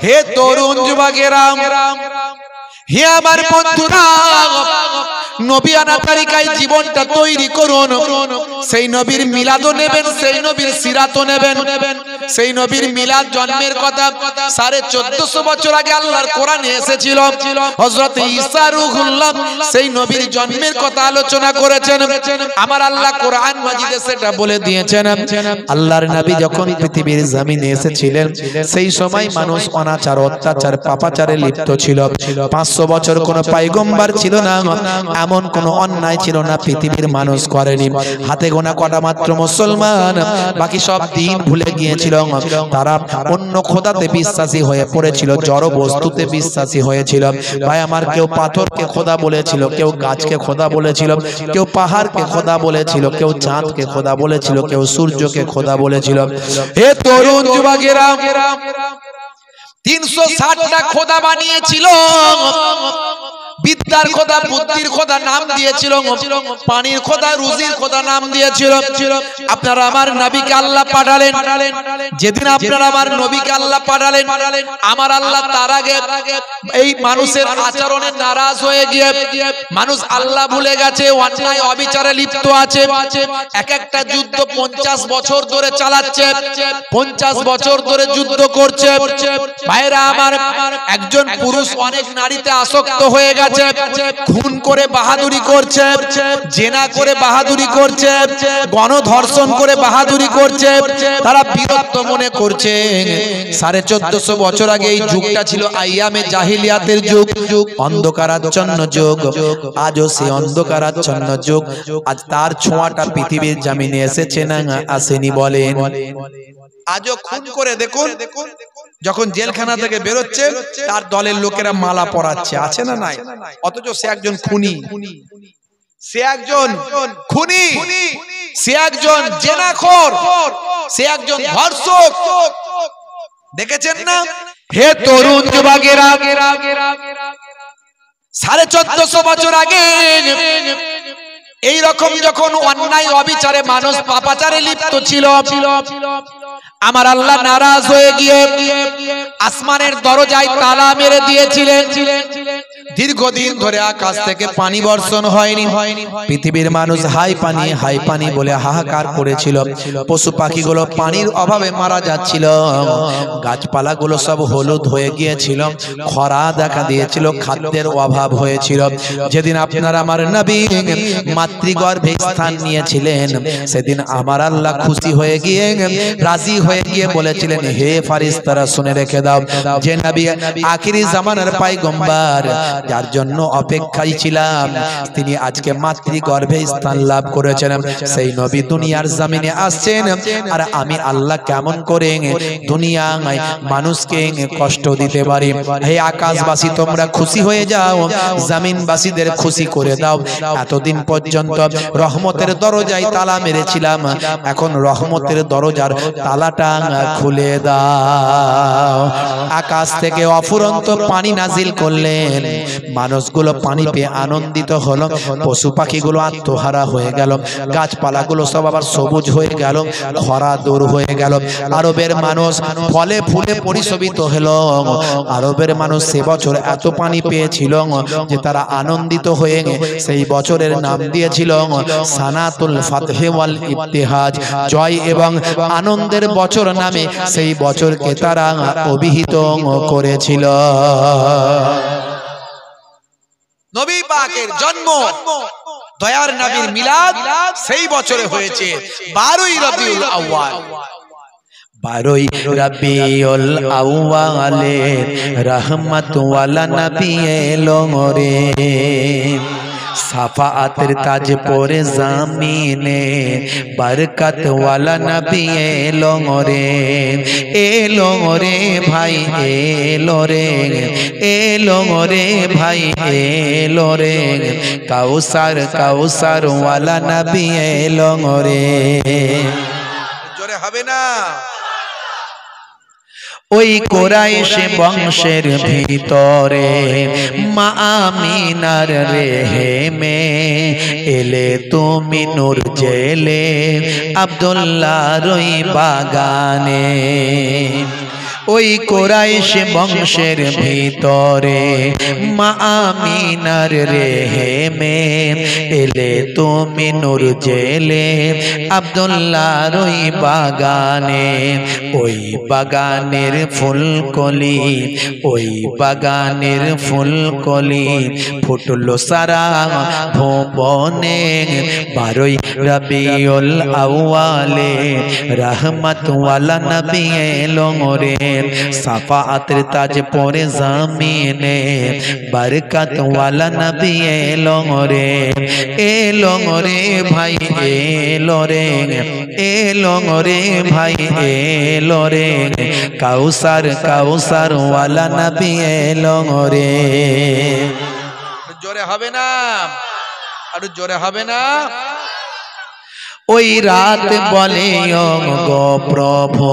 হে তরুণ যুবকেরা, হে আমার বন্ধুরা, নবী আনা তালিকায় জীবনটা তৈরি করুন। সেই নবীর মিলাদও নেবেন, সেই নবীর সিরাতও নেবেন। সেই নবীর মিলাদ জন্মের কথা 1450 বছর আগে আল্লাহর কোরআনে এসেছিল। হযরত ঈসা রূহুল্লাহ সেই নবীর জন্মের কথা আলোচনা করেছেন। আমার আল্লাহ কোরআন মাজিদে সেটা বলে দিয়েছেন। আল্লাহর নবী যখন পৃথিবীর জমিনে এসেছিলেন সেই সময় মানুষ অনাচার, অত্যাচার, পাপাচারে লিপ্ত ছিল। 500 বছর কোনো পয়গম্বর ছিল না, এমন কোনো অন্যায় ছিল না পৃথিবীর মানুষ করেনি। হাতে গোনা কটা মাত্র মুসলমান, বাকি সব দিন ভুলে গিয়েছিল। তারা অন্য খোদাতে বিশ্বাসী হয়ে পড়েছিল, জড় বস্তুতে বিশ্বাসী হয়েছিল। ভাই আমার, কেউ পাথরকে খোদা বলেছিল, কেউ গাছকে খোদা বলেছিল, কেউ পাহাড়কে খোদা বলেছিল, কেউ চাঁদকে খোদা বলেছিল, কেউ সূর্যকে খোদা বলেছিল। হে তরুণ যুবকেরা, 360টা খোদা বানিয়েছিল। বিদ্যার খোদা, বুদ্ধির খোদা নাম দিয়েছিল, পানির খোদা, রুজির খোদা নাম দিয়েছিল। আপনারা আমার নবীকে আল্লাহ পাঠালেন। যেদিন আপনারা আমার নবীকে আল্লাহ পাঠালেন, আমার আল্লাহ তার আগে এই মানুষের আচরণে নারাজ হয়ে গিয়ে মানুষ আল্লাহ ভুলে গেছে, অন্যায় অবিচারে লিপ্ত আছে। এক একটা যুদ্ধ 50 বছর ধরে চালাচ্ছে, 50 বছর ধরে যুদ্ধ করছে। ভাইরা আমার, একজন পুরুষ অনেক নারীতে আসক্ত হয়ে গেছে, খুন করে বাহাদুরি করছে, জেনা করে বাহাদুরি করছে, গণধর্ষণ করে বাহাদুরি করছে। তারা বিরক্ত মনে করছে। 1450 বছর আগে এই যুগটা ছিল আইয়ামে জাহিলিয়াতের যুগ, অন্ধকারাচ্ছন্ন যুগ। আজও সেই অন্ধকারাচ্ছন্ন যুগ, আজ তার ছোঁয়াটা পৃথিবীর জমিনে এসেছে না আসেনি বলেন? আজও খুন করে দেখুন, যখন জেলখানা থেকে বেরোচ্ছে তার দলের লোকেরা মালা পরাচ্ছে, আছে না নাই? অথচ সে একজন খুনি, সে একজন খুনি, সে একজন জেনাখোর, সে একজন ধর্ষক। দেখেছেন না? হে তরুণ যুবকেরা, 1450 বছর আগে এই রকম যখন অন্যায় অবিচারে মানুষ পাপাচারে লিপ্ত ছিল, আমার আল্লাহ নারাজ হয়ে গিয়ে আসমানের দরজায় তালা মেরে দিয়েছিলেন। দীর্ঘদিন ধরে আকাশ থেকে পানি বর্ষণ হয়নি। পৃথিবীর মানুষ হাই পানি বলে হাহাকার করেছিল। পশু পাখিগুলো পানির অভাবে মারা যাচ্ছিল। গাছপালাগুলো সব হলুদ হয়ে গিয়েছিল, খরা দেখা দিয়েছিল, খাদ্যের অভাব হয়েছিল। যেদিন আপনারা আমার নবী মাতৃগর্ভে স্থান নিয়েছিলেন, সেদিন আমার আল্লাহ খুশি হয়ে গিয়ে, রাজি হয়ে গিয়ে বলেছিলেন, হে ফারিস্তারা শুনে রেখে দাও, যে নবী আখিরি জামানার পয়গম্বর, যার জন্য অপেক্ষায় ছিলাম, তিনি আজকে মাতৃগর্ভে স্থান লাভ করেছেন। সেই নবী দুনিয়ার জমিনে আসছেন। আর আমি আল্লাহ কেমন করে দুনিয়ায় মানুষকে কষ্ট দিতে পারি? হে আকাশবাসী, তোমরা খুশি হয়ে যাও, জমিনবাসীদের খুশি করে দাও। এতদিন পর্যন্ত রহমতের দরজায় তালা মেরেছিলাম, এখন রহমতের দরজার তালাটা খুলে দাও। আকাশ থেকে অফুরন্ত পানি নাজিল করলেন, মানুষগুলো পানি পেয়ে আনন্দিত হলো, পশু পাখিগুলো আত্মহারা হয়ে গেল, গাছপালাগুলো সব আবার সবুজ হয়ে গেল, খরা দূর হয়ে গেল। আরবের মানুষ ফলে ফুলে পরিশোভিত হলো। আরবের মানুষ সে বছর এত পানি পেয়েছিল যে তারা আনন্দিত হয়ে সেই বছরের নাম দিয়েছিল সানাতুল ফাতহে ওয়াল ইবতিহাজ, জয় এবং আনন্দের বছর নামে সেই বছরকে তারা অভিহিত করেছিল। নবী পাকের জন্ম, দয়ার নবীর মিলাদ সেই বছরে হয়েছে 12ই রবিউল আউয়াল। 12ই রবিউল আউয়ালে রহমত ওয়ালা নবী এলো রে, সাফাতের তাজ পরে জামিনে বরকত ওয়ালা নবী এলো রে, এলো রে ভাই, এলো রে, এলো রে ভাই, এলো রে, কাউসার কাউসার ওয়ালা নবী এলো রে। জোরে হবে না? ওই কুরাইশ বংশের ভিতরে মা আমিনার রেহেমে এলে তুমি নূর জেলে আব্দুল্লাহর ওই বাগানে। ওই কুরাইশ বংশের ভিতরে মা আমিনার রেহেমে এলে তুমি নূর জেলে আব্দুল্লাহর ওই বাগানে, ওই বাগানের ফুলকলি, ওই বাগানের ফুলকলি ফুটলো সারা ভুবনে। 12ই রবিউল আউয়ালে রহমত ওয়ালা নবী এলো রে, সাফাতের তাজ পরে জমিনে বরকত ওয়ালা নবী এলো রে, এলো রে ভাই এলো রে, এলো রে ভাই এলো রে, কাউসার কাউসার ওয়ালা নবী এলো রে। জোরে হবে না, আর জোরে হবে না। ওই রাত বলে গো প্রভু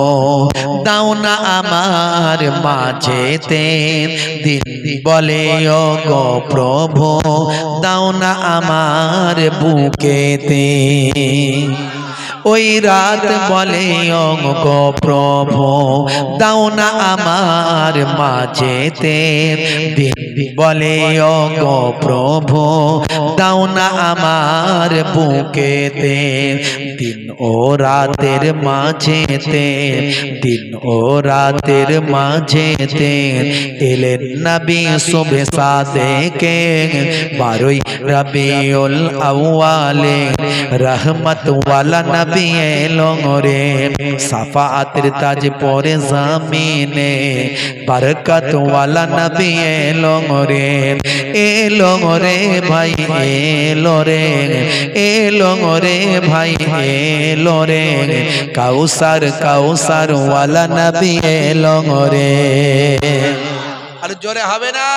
দাও না আমার মাঝেতে, দিন বলে গো প্রভু দাও না আমার বুকেতে। ওই রাত বলে গো প্রভু দাও না আমার মাঝেতে, দিন বলে গো প্রভু দাও না আমার বুকেতে। দিন ও রাতের মাঝেতে, দিন ও রাতের মাঝেতে এলেন নবী সুবে সাদেকে। 12ই রবিউল আউয়ালে রহমত ওয়ালা নবী এলো রে, সাফাতের তাজ পরে জমিনে বরকত ওয়ালা নবী এলো রে, এলো রে ভাই এলো রে, এলো রে ভাই এলো রে, কাউসার কাউসার ওয়ালা নবী এলো রে। আর জোরে হবে না,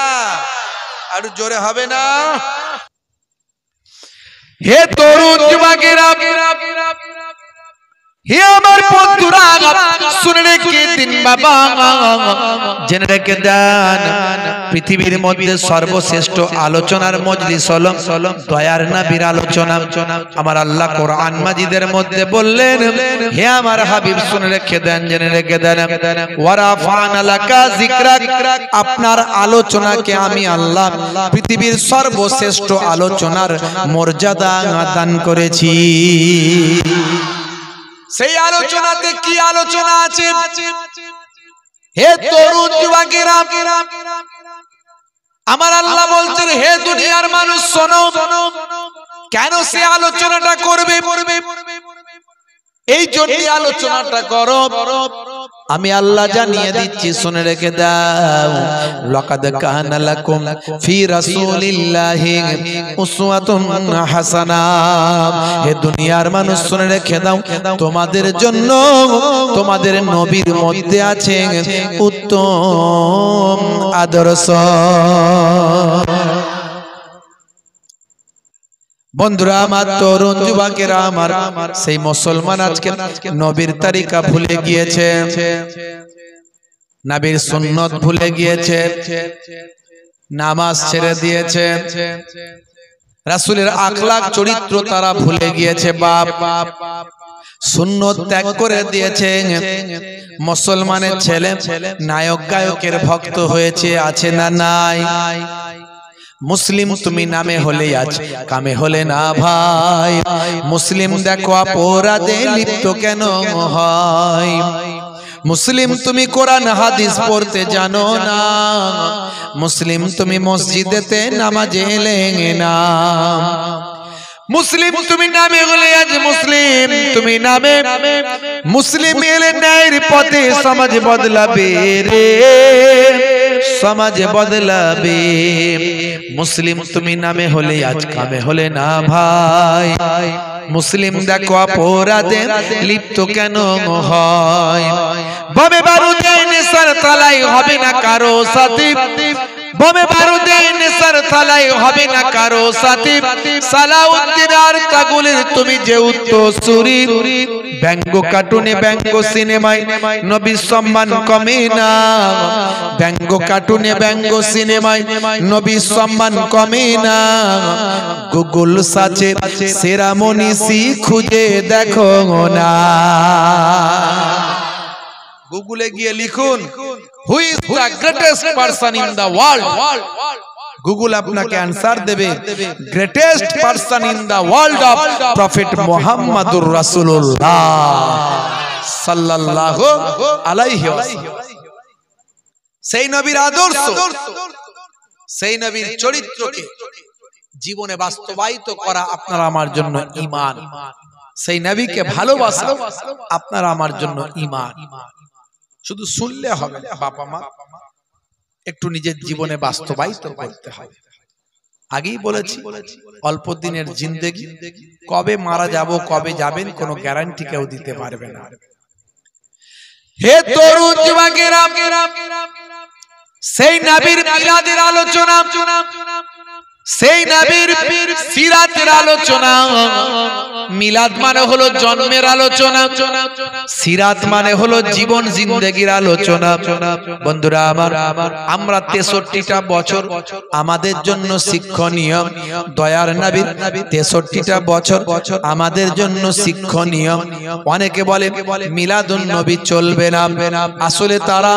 আর জোরে হবে না। হে তরুণ যুবকেরা, হে আমার বন্ধুরা, শুনে রেখে দিন বাবা, জেনে রেখে দেন পৃথিবীর মধ্যে সর্বশ্রেষ্ঠ আলোচনার মজলিস হলো দয়ার নবীর আলোচনা। আমার আল্লাহ কোরআন মাজিদের মধ্যে বললেন, হে আমার হাবিব শুনে রেখে দেন, জেনে রেখে দেন, ওয়ারাফানা লাকা যিকরাক, আপনার আলোচনাকে আমি আল্লাহ পৃথিবীর সর্বশ্রেষ্ঠ আলোচনার মর্যাদা দান করেছি। সেই আলোচনাতে কি আলোচনা আছে? হে তরুণ যুবকেরা, আমার আল্লাহ বলছেন, হে দুনিয়ার মানুষ শোনো। কেন সে আলোচনাটা করবে? এই জন্য আলোচনাটা করো, আমি আল্লাহ জানিয়ে দিচ্ছি, শুনে রেখে দাও। লাকাদ কানা লাকুম ফি রাসূলিল্লাহি উসওয়াতুন হাসানা। হে দুনিয়ার মানুষ শুনে রেখে দাও, তোমাদের জন্য তোমাদের নবীর মধ্যে আছে উত্তম আদর্শ। বন্ধুরা আমার, তরুণ যুবকেরা আমার, সেই মুসলমান আজকে নবীর তরিকা ভুলে গিয়েছে, নবীর সুন্নত ভুলে গিয়েছে, নামাজ ছেড়ে দিয়েছে, রাসূলের আখলাক চরিত্র তারা ভুলে গিয়েছে। বাপ সুন্নত ত্যাগ করে দিয়েছে। মুসলমানের ছেলে নায়ক গায়কের ভক্ত হয়েছে, আছে না নাই? মুসলিম তুমি নামে হলে আজ কামে হলে না ভাই। মুসলিম দেখো অপরাধে লিপ্ত কেন হয়? মুসলিম তুমি কোরআন হাদিস পড়তে জানো না, মুসলিম তুমি মসজিদেতে নামাজে এলে না। মুসলিম তুমি নামে হলে আজ মুসলিম তুমি নামে, মুসলিম এলে ন্যায়ের পথে সমাজ বদলাবে রে, সমাজ বদলাবে। মুসলিম তুমি নামে হলে আজ কামে হলে না ভাই। মুসলিম দেখো অপরাধে লিপ্ত কেন হয়? বমে বারুদে নেশার তালাই হবে না কারো সাথী, বমে বারুদে নেশার তালাই হবে না কারো সাথী। সালাউদ্দিন আর তাগুলের তুমি যে উত্তরসূরি, ব্যঙ্গ কার্টুনে ব্যঙ্গ সিনেমায় নবীর সম্মান কমে না, ব্যঙ্গ কার্টুনে ব্যঙ্গ সিনেমায় নবীর সম্মান কমে না। গুগল সার্চে সেরা মনীষী খুঁজে দেখো না, গুগলে গিয়ে লিখুন who is the greatest person in the world? Google আপনাকে আনসার দেবে, greatest person in the world of prophet মুহাম্মাদুর রাসূলুল্লাহ সাল্লাল্লাহু আলাইহি ওয়াসাল্লাম। সেই নবীর আদর্শ, সেই নবীর চরিত্রকে জীবনে বাস্তবায়িত করা আপনার আমার জন্য ঈমান। সেই নবীকে ভালোবাসা আপনার আমার জন্য ঈমান। শুধু শুনলে হবে না, বাবা মা একটু নিজের জীবনে বাস্তবায়িত করতে হবে। আগেই বলেছি, অল্প দিনের জিন্দেগি, কবে মারা যাব কবে যাবেন কোনো গ্যারান্টি কেউ দিতে পারবে না। হে তরুণ যুবকেরা, সেই নবীর মিলাদের আলোচনা, সেই নবীর সিরাতের আলোচনা। মিলাদ মানে হলো জন্মের আলোচনা, সিরাত মানে হলো জীবন জিন্দেগির আলোচনা। বন্ধুরা আমার, আমরা 63টা বছর আমাদের জন্য শিক্ষণীয়। দয়ার নবীর 63টা বছর আমাদের জন্য শিক্ষণীয়। অনেকে বলে মিলাদুন নবী চলবে না, আসলে তারা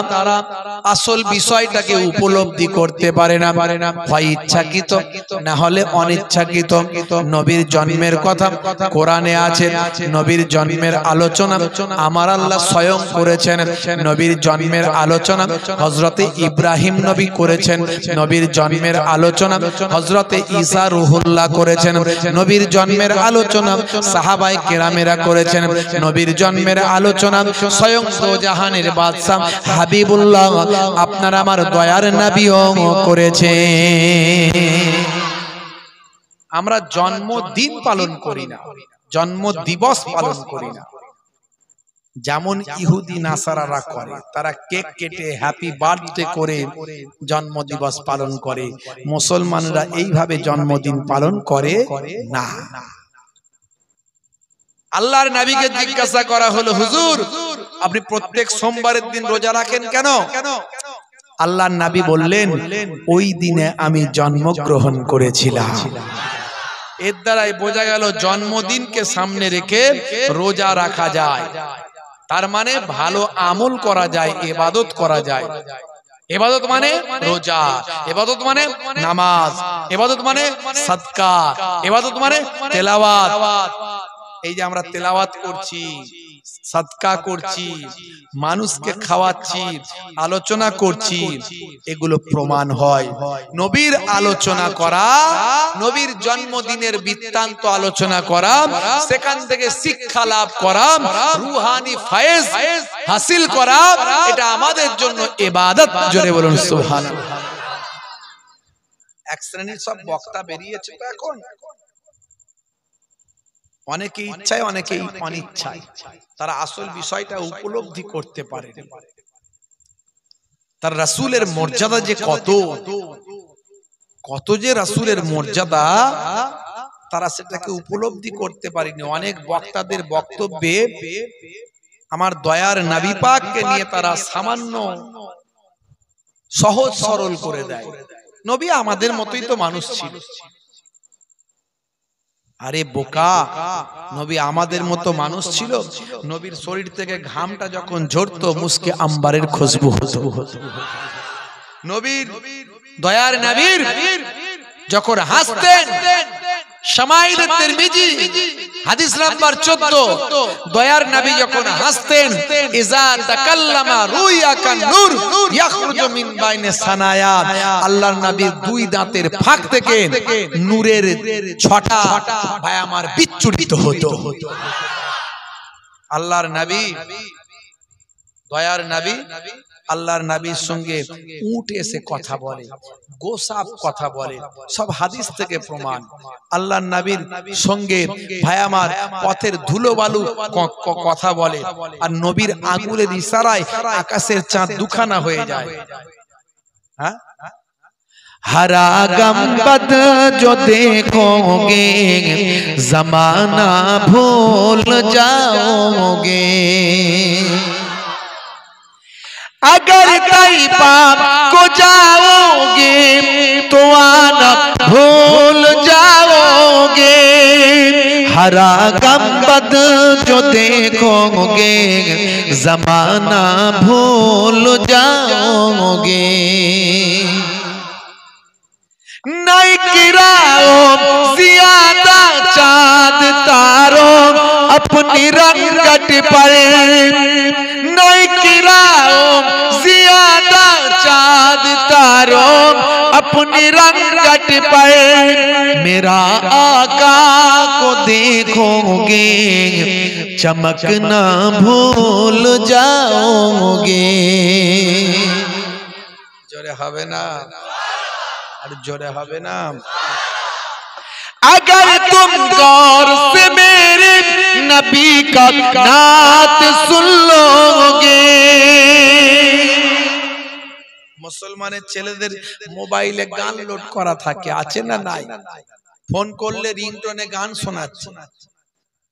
আসল বিষয়টাকে উপলব্ধি করতে পারে না, হয় ইচ্ছাকৃত না হলে অনিচ্ছাকৃত। নবীর জন্মের কথা কোরআনে আছে, নবীর জন্মের আলোচনা আমার আল্লাহ স্বয়ং করেছেন। নবীর জন্মের আলোচনা হযরতে ইব্রাহিম নবী করেছেন, নবীর জন্মের আলোচনা হযরতে ঈসা রুহুল্লাহ করেছেন, নবীর জন্মের আলোচনা সাহাবায়ে কেরামেরা করেছেন, নবীর জন্মের আলোচনা স্বয়ং দোজাহানের বাদশা হাবিবুল্লাহ আপনার আমার দয়ার নবীও করেছেন। আমরা জন্মদিন পালন করি না, জন্ম দিবস পালন করি না। যেমন ইহুদি নাসারারা করে, তারা কেক কেটে হ্যাপি বার্থডে করে জন্ম দিবস পালন করে। মুসলমানরা এইভাবে জন্মদিন পালন করে না। আল্লাহর নবীকে জিজ্ঞাসা করা হলো, হুজুর আপনি প্রত্যেক সোমবারের দিন রোজা রাখেন কেন? আল্লাহর নবী বললেন, ওই দিনে আমি জন্মগ্রহণ করেছিলাম। এর দ্বারাই বোঝা গেল জন্মদিনকে সামনে রেখে রোজা রাখা যায়, তার মানে ভালো আমল করা যায়, ইবাদত করা যায়। ইবাদত মানে রোজা, ইবাদত মানে নামাজ, ইবাদত মানে সাদকা, ইবাদত মানে তেলাওয়াত। এই যে আমরা তেলাওয়াত করছি, সাদকা করছি, মানুষকে খাওয়াচ্ছি, আলোচনা করছি, এগুলো প্রমাণ হয়। নবীর আলোচনা করা, নবীর জন্মদিনের বৃত্তান্ত আলোচনা করা, সেখান থেকে শিক্ষা লাভ করা, রুহানি ফায়েজ হাসিল করা, এটা আমাদের জন্য ইবাদত। জোরে বলুন সুবহানাল্লাহ। এক শ্রেণীর সব বক্তা বেরিয়েছে তো এখন, অনেকে ইচ্ছায় অনেকেই অনিচ্ছায়, তারা আসল বিষয়টা উপলব্ধি করতে পারে। তার রাসূলের মর্যাদা যে কত, কত যে রাসূলের মর্যাদা, তারা সেটাকে উপলব্ধি করতে পারেনি। অনেক বক্তাদের বক্তব্যে আমার দয়ার নবী পাককে নিয়ে তারা সামান্য সহজ সরল করে দেয়। নবী আমাদের মতোই তো মানুষ ছিল। আরে বোকা, নবী আমাদের মতো মানুষ ছিল। নবীর শরীর থেকে ঘামটা যখন ঝরতো, মুস্কে আম্বারের খুশবু হতো। নবীর দয়ার নবীর যখন হাসতেন, শামাইল তিরমিজি হাদিস নাম্বার 14, দয়ার নবী যখন হাসতেন, ইজা তাকাল্লামা রুইয়া কান নূর ইয়াখরুজু মিন বাইনে সানায়া, আল্লাহর নবীর দুই দাঁতের ফাঁক থেকে নূরের ছটা ভাই আমার বিচ্ছুরিত হতো। আল্লাহর নবী, দয়ার নবী, আল্লাহর নবীর সঙ্গে উট এসে কথা বলে, গোসাপ কথা বলে, সব হাদিস থেকে প্রমাণ। আল্লাহর নবীর সঙ্গে ভাই আমার পথের ধুলো বালু কথা বলে, আর নবীর আঙ্গুলের ইশারায় আকাশের চাঁদ দুখানা হয়ে যায়। হ্যাঁ, हरा गम्बद जो देखोगे जमाना भूल जाओगे, अगर तैबा को जाओगे तो आना भूल जाओगे। हरा गम्बद जो देखोगे जमाना भूल जाओगे। नहीं गिराओ ज्यादा चाँद तारों अपनी रंगत पर, नहीं गिराओ ज्यादा चाँद तारों अपनी रंगत पर। मेरा आका को देखोगे चमकना भूल जाओगे। जोरे हवे ना, अरे जोरे हवे ना। अगर तुम गौर से मेरे नबी का नात सुन लोगे। मुसलमाনের ছেলেদের মোবাইলে গান লোড করা থাকে, আছে না নাই? ফোন করলে রিংটোনে গান শোনাচ্ছে,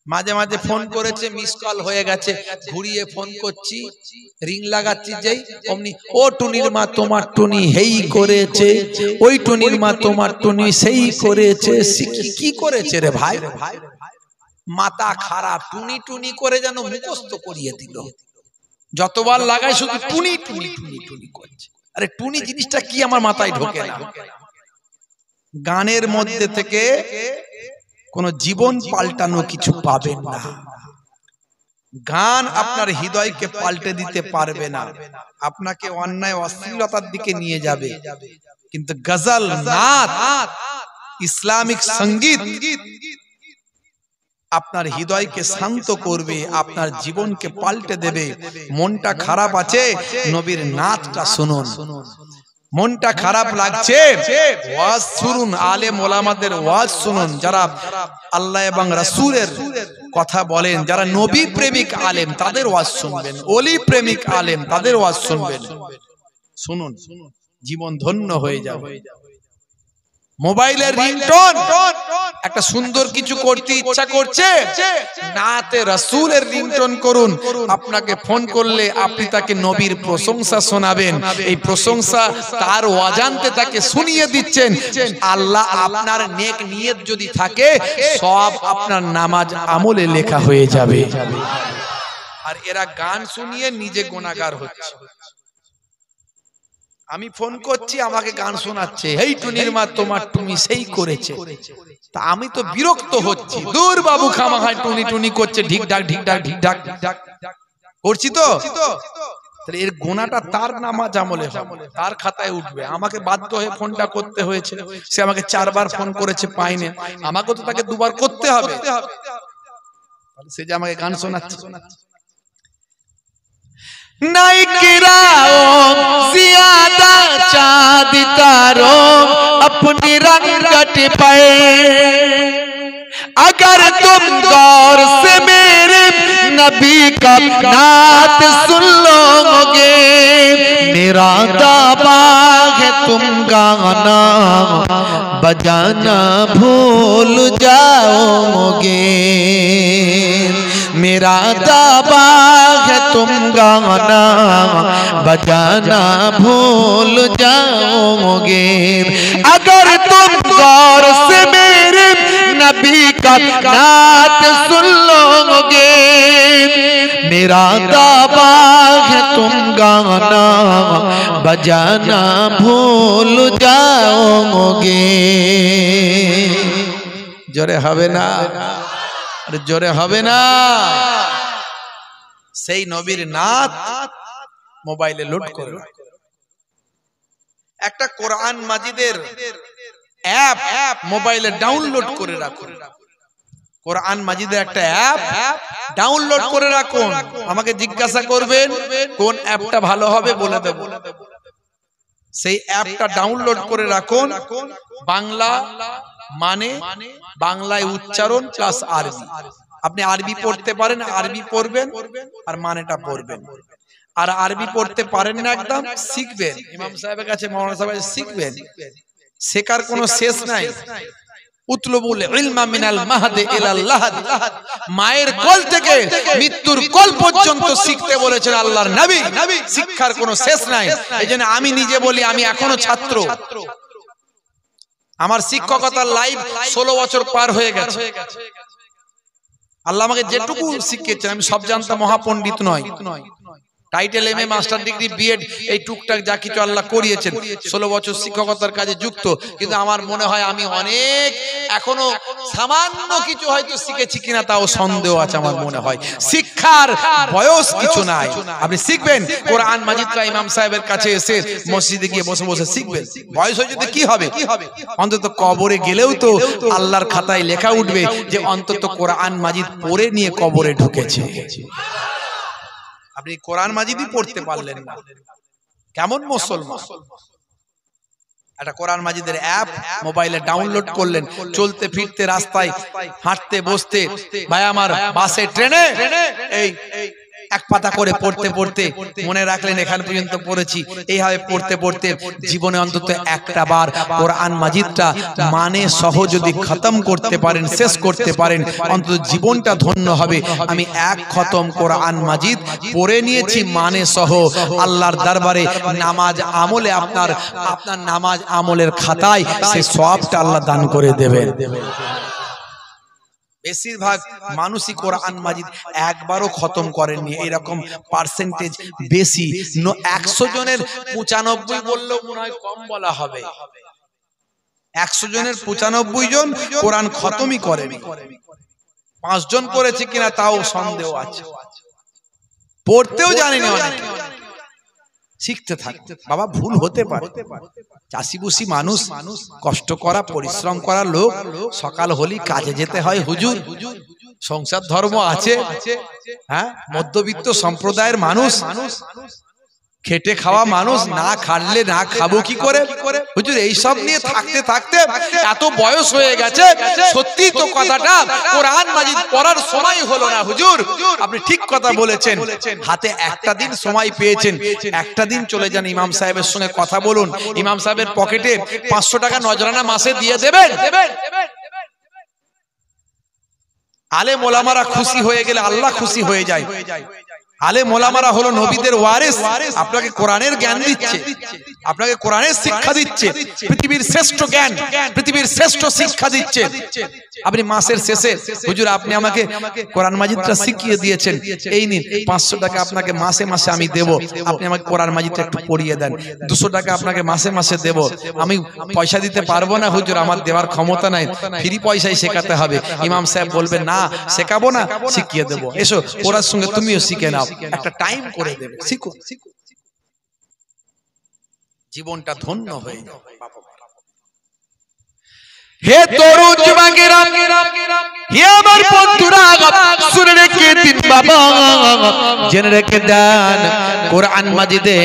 মাঝে মাঝে ফোন করেছে মিস কল হয়ে গেছে, ঘুরিয়ে ফোন করছি, রিং লাগাচ্ছি, যেই অমনি ও টুনির মা তোমার টুনি হেই করেছে, ওই টুনির মা তোমার টুনি সেই করেছে। কি করেছে রে ভাই? মাথা খারাপ, টুনি টুনি করে যেন মুখস্থ করিয়ে দিল। যতবার লাগাই শুধু টুনি টুনি টুনি টুনি করছে। আরে টুনি জিনিসটা কি আমার মাথায় ঢোকে না। গানের মধ্যে থেকে কোন জীবন পাল্টানো কিছু পাবেন না। গান আপনার হৃদয়কে পাল্টে দিতে পারবে না, আপনাকে অন্যায় অশ্লীলতার দিকে নিয়ে যাবে। কিন্তু গজল, নাত, ইসলামিক সঙ্গীত আপনার হৃদয়কে শান্ত করবে, আপনার জীবনকে পাল্টে দেবে। মনটা খারাপ আছে, নবীর নাতটা শুনুন। মনটা খারাপ লাগছে, ওয়াজ শুনুন, আলেম ওলামাদের ওয়াজ শুনুন, যারা আল্লাহ এবং রাসূলের কথা বলেন, যারা নবী প্রেমিক আলেম তাদের ওয়াজ শুনবেন, ওলি প্রেমিক আলেম তাদের ওয়াজ শুনবেন। শুনুন, জীবন ধন্য হয়ে যাবে। মোবাইলের রিংটোন একটা সুন্দর কিছু করতে ইচ্ছা করছে, নাতে রাসূলের রিংটোন করুন। আপনাকে ফোন করলে আপনি তাকে নবীর প্রশংসা শোনাবেন, এই প্রশংসা তার অজান্তে তাকে শুনিয়ে দিচ্ছেন। আল্লাহ আপনার নেক নিয়ত যদি থাকে, সব আপনার নামাজ আমলে লেখা হয়ে যাবে। আর এরা গান শুনিয়ে নিজে গুনাহগার হচ্ছে। আমি ফোন করছি, আমাকে গান শোনাচ্ছে, এই টুনির মা তোমার টুনি সেই করেছে। তা আমি তো বিরক্ত হচ্ছি, দূর বাবু, খামাখায় টুনি টুনি করছে, ঢিক ঢাক ঢিক ঢাক ঢিক ঢাক করছি তো। তাহলে এর গুনাহটা তার নামাজ আমলে হবে, তার খাতায় উঠবে। আমাকে বাধ্য হয়ে ফোনটা করতে হয়েছে, সে আমাকে 4 বার ফোন করেছে, পাইনি, আমাকে তো তাকে 2 বার করতে হবে। সে যে আমাকে গান শোনাচ্ছে। नहीं गिराओ ज्यादा चाँद तारों अपनी रंगत पर। अगर तुम गौर से मेरे नबी का नात सुन लोगे। मेरा दावा है तुम गाना बजाना भूल जाओगे। मेरा दावा है तुम गाना बजाना भूल जाओगे। अगर तुम गौर से मेरे नबी का नात सुन लोगे। मेरा दावा है तुम गाना बजाना भूल जाओगे। जोरे हवे ना, জোরে হবে না। সেই নবীর নাত মোবাইলে লোড করে, একটা কোরআন মাজিদের অ্যাপ মোবাইলে ডাউনলোড করে রাখুন। কোরআন মাজিদের একটা অ্যাপ ডাউনলোড করে রাখুন। আমাকে জিজ্ঞাসা করবেন কোন অ্যাপটা ভালো হবে, বলে দেব। সেই অ্যাপটা ডাউনলোড করে রাখুন। বাংলা মানে বাংলায় উচ্চারণ প্লাস আরবি। আপনি আরবি পড়তে পারেন, আরবি পড়বেন আর মানেটা পড়বেন। আর আরবি পড়তে পারেন না, একদম শিখবেন, ইমাম সাহেবের কাছে, মাওলানা সাহেবের কাছে শিখবেন। শেখার কোনো শেষ নাই। উতলুবুল ইলমা মিনাল মাহদি ইলাল লাহাদ। মায়ের কোল থেকে মৃত্যুর কোল পর্যন্ত শিখতে বলেছেন আল্লাহর নবী। শিক্ষার কোনো শেষ নাই। এইজন্য আমি নিজে বলি, আমি এখনো ছাত্র। আমার শিক্ষকতার লাইফ 16 বছর পার হয়ে গেছে। আল্লাহ আমাকে যেটুকু শিখিয়েছেন, আমি সব জানতাম, মহাপণ্ডিত নয়, title MA master degree BEd এই টুকটাক যা কিছু আল্লাহ করিয়েছেন, 16 বছর শিক্ষকতার কাজে যুক্ত, কিন্তু আমার মনে হয় আমি অনেক এখনো সামান্য কিছু হয়তো শিখেছি কিনা তাও সন্দেহ আছে। আমার মনে হয় শিক্ষার বয়স কিছু নাই, আপনি শিখবেন কোরআন মাজিদটা ইমাম সাহেবের কাছে এসে মসজিদে গিয়ে বসে বসে শিখবেন। বয়স হয়ে যদি কি হবে, অন্তত কবরে গেলেও তো আল্লাহর খাতায় লেখা উঠবে যে অন্তত কোরআন মাজিদ পড়ে নিয়ে কবরে ঢুকেছে। আপনি কোরআন মাজিদই পড়তে পারলেন না, কেমন মুসলমান? একটা কোরআন মাজিদের অ্যাপ মোবাইলে ডাউনলোড করলেন, চলতে ফিরতে রাস্তায় হাঁটতে বসতে, ভাই আমার বাসে ট্রেনে এই এক পাতা করে পড়তে পড়তে মনে রাখলেন এখান পর্যন্ত পড়েছি। এইভাবে পড়তে পড়তে জীবনে অন্তত একটা বার কোরআন মাজিদটা মানে সহ যদি খতম করতে পারেন, শেষ করতে পারেন, অন্তত জীবনটা ধন্য হবে। আমি এক খতম কোরআন মাজিদ পড়ে নিয়েছি মানে সহ, আল্লাহর দরবারে নামাজ আমলে আপনার নামাজ আমলের খাতায় সেই সওয়াবটা আল্লাহ দান করে দেবেন। বেশিরভাগ মানুষই কোরআন মাজিদ একবারও খতম করেননি, এরকম পার্সেন্টেজ বেশি। 100 জনের 95 বললেও মনে হয় কম বলা হবে। 100 জনের 95 জন কোরআন খতমই করেনি। 5 জন করেছে কিনা তাও সন্দেহ আছে, পড়তেও জানেনি অনেকে। শিখতে থাকতে বাবা, ভুল হতে পারে, চাষিবুসি মানুষ, কষ্ট করা পরিশ্রম করার লোক, সকাল হলি কাজে যেতে হয় হুজুর, সংসার ধর্ম আছে, হ্যাঁ, মধ্যবিত্ত সম্প্রদায়ের মানুষ, খেটে খাওয়া মানুষ, না খাটলে না খাবো কি করে হুজুর? এইসব নিয়ে থাকতে থাকতে এত বয়স হয়ে গেছে, সত্যি তো কথাটা কোরআন মাজিদ পড়ার সময় হলো না হুজুর। আপনি ঠিক কথা বলেছেন, হাতে একটা দিন সময় পেয়েছেন, একটা দিন চলে যান ইমাম সাহেবের সঙ্গে কথা বলুন, ইমাম সাহেবের পকেটে 500 টাকা নজরানা মাসে দিয়ে দেবেন। আলেম ওলামারা খুশি হয়ে গেলে আল্লাহ খুশি হয়ে যায়। আলেম ওলামারা হলো নবীদের ওয়ারিস, আপনাকে কোরআনের জ্ঞান দিচ্ছে, আপনাকে কোরআনের শিক্ষা দিচ্ছে, পৃথিবীর শ্রেষ্ঠ জ্ঞান, পৃথিবীর শ্রেষ্ঠ শিক্ষা দিচ্ছে। আপনি মাসের শেষে হুজুর আপনি আমাকে কোরআন মাজিদটা শিখিয়ে দিয়েছেন, এই নিন 500 টাকা আপনাকে মাসে মাসে আমি দেব, আপনি আমাকে কোরআন মাজিদটা একটু পড়িয়ে দেন। 200 টাকা আপনাকে মাসে মাসে দেব, আমি পয়সা দিতে পারবো না হুজুর, আমার দেওয়ার ক্ষমতা নাই, ফ্রি পয়সায় শেখাতে হবে। ইমাম সাহেব বলবেন না শেখাবো না, শিখিয়ে দেবো, এসো ওরার সঙ্গে তুমিও শিখে নাও, একটা টাইম করে দেবে, শিখো, জীবনটা ধন্য হয়ে যাবে। হে তরুণ যুবকেরা, হে আমার বন্ধুরা, শুনে রেখে দিন বাবা, জেনে রেখে দেন কোরআন মাজিদে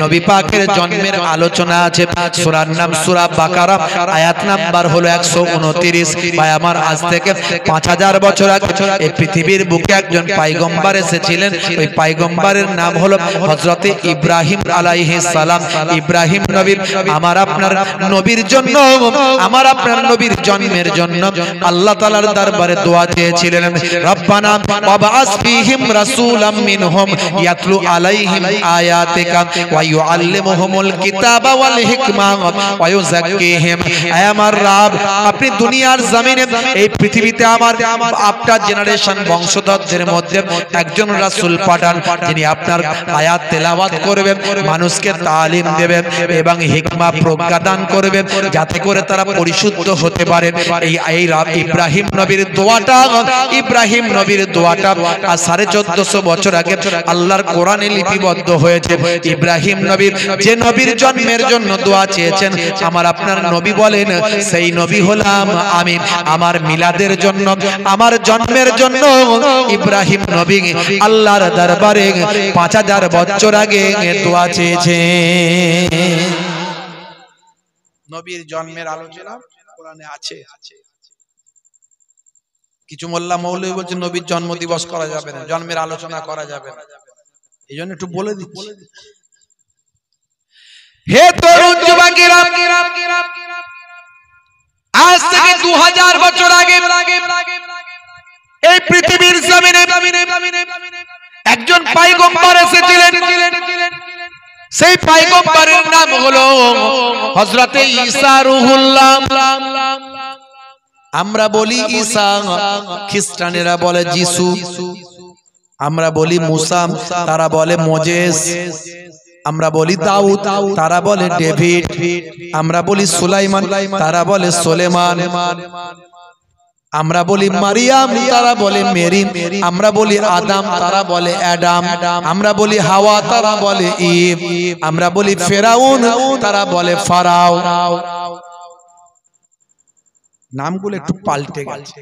নবী পাকের জন্মের আলোচনা আছে। সূরার নাম সূরা বাকারা, আয়াত নাম্বার হলো 129। ভাই আমার আজ থেকে 5000 বছর আগে এই পৃথিবীর বুকে একজন পয়গম্বর এসেছিলেন, ওই পয়গম্বরের নাম হলো হযরতে ইব্রাহিম আলাইহিস সালাম। ইব্রাহিম নবী আমার আপনার নবীর জন্য, আমার আপনার নবীর জন্মের জন্য আল্লাহ তাআলার দরবারে দোয়া চেয়েছিলেন, রব্বানা ওয়াবআস ফীহিম রাসূলাম মিনহুম ইয়াতলু আলাইহিম আয়াতিকা ওয়া ইউআল্লিমুহুমুল কিতাবা ওয়াল হিকমা ওয়া ইউযাক্কিহিম। হে আমার রব, আপনি দুনিয়ার জমিনে এই পৃথিবীতে আমার আপনার জেনারেশন বংশধরদের মধ্যে একজন রাসূল পাঠান, যিনি আপনার আয়াত তেলাওয়াত করবেন, মানুষকে তালিম দেবেন এবং হিকমা প্রজ্ঞা দান করবেন, যাতে করে তারা পরিশুদ্ধ হতে পারেন। এই ইব্রাহিম নবীর দোয়াটা, ইব্রাহিম নবীর দোয়াটা 1450 বছর আগে আল্লাহর কোরআনে লিপিবদ্ধ হয়েছে। ইব্রাহিম নবীর যে নবীর জন্মের জন্য দোয়া চেয়েছেন, আমার আপনার নবী বলেন সেই নবী হলাম আমি। আমার মিলাদের জন্য, আমার জন্মের জন্য ইব্রাহিম নবী আল্লাহর দরবারে 5000 বছর আগে দোয়া চেয়েছেন। নবীর জন্মের আলোচনা কোরআনে আছে। কিছু মোল্লা মৌলভী বলছে নবীর জন্ম দিবস করা যাবে না, জন্মের আলোচনা করা যাবে না, এই জন্য একটু বলে দিচ্ছি। হে তরুণ যুবকেরা, আজ থেকে 2000 বছর আগে এই পৃথিবীর জমিনে একজন পয়গম্বর এসেছিলেন, সেই পয়গম্বরের নাম হলো হযরতে ঈসা রূহুল্লাহ। আমরা বলি ঈসা, খ্রিস্টানেরা বলে যিশু। আমরা বলি মুসা, তারা বলে মোজেস। আমরা বলি দাউদ, তারা বলে ডেভিড। আমরা বলি সুলাইমান, তারা বলে সোলেমান। আমরা বলি মারিয়াম, তারা বলে মেরি। আমরা বলি আদম, তারা বলে অ্যাডাম। আমরা বলি হাওয়া, তারা বলে ঈভ। আমরা বলি ফেরাউন, তারা বলে ফারাও। নামগুলো একটু পাল্টে গেছে।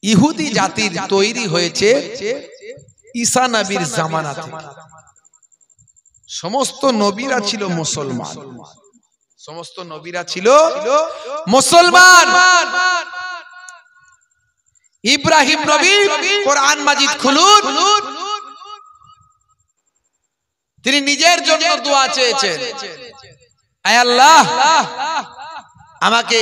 ইহুদি জাতির তৈরি হয়েছে ঈসা নবীর জামানা থেকে। সমস্ত নবীরা ছিল মুসলমান, সমস্ত নবীরা ছিল মুসলমান। ইব্রাহিম নবী, কোরআন মাজিদ খুলুন, তিনি নিজের জন্য দোয়া চেয়েছেন, আয় আল্লাহ আমাকে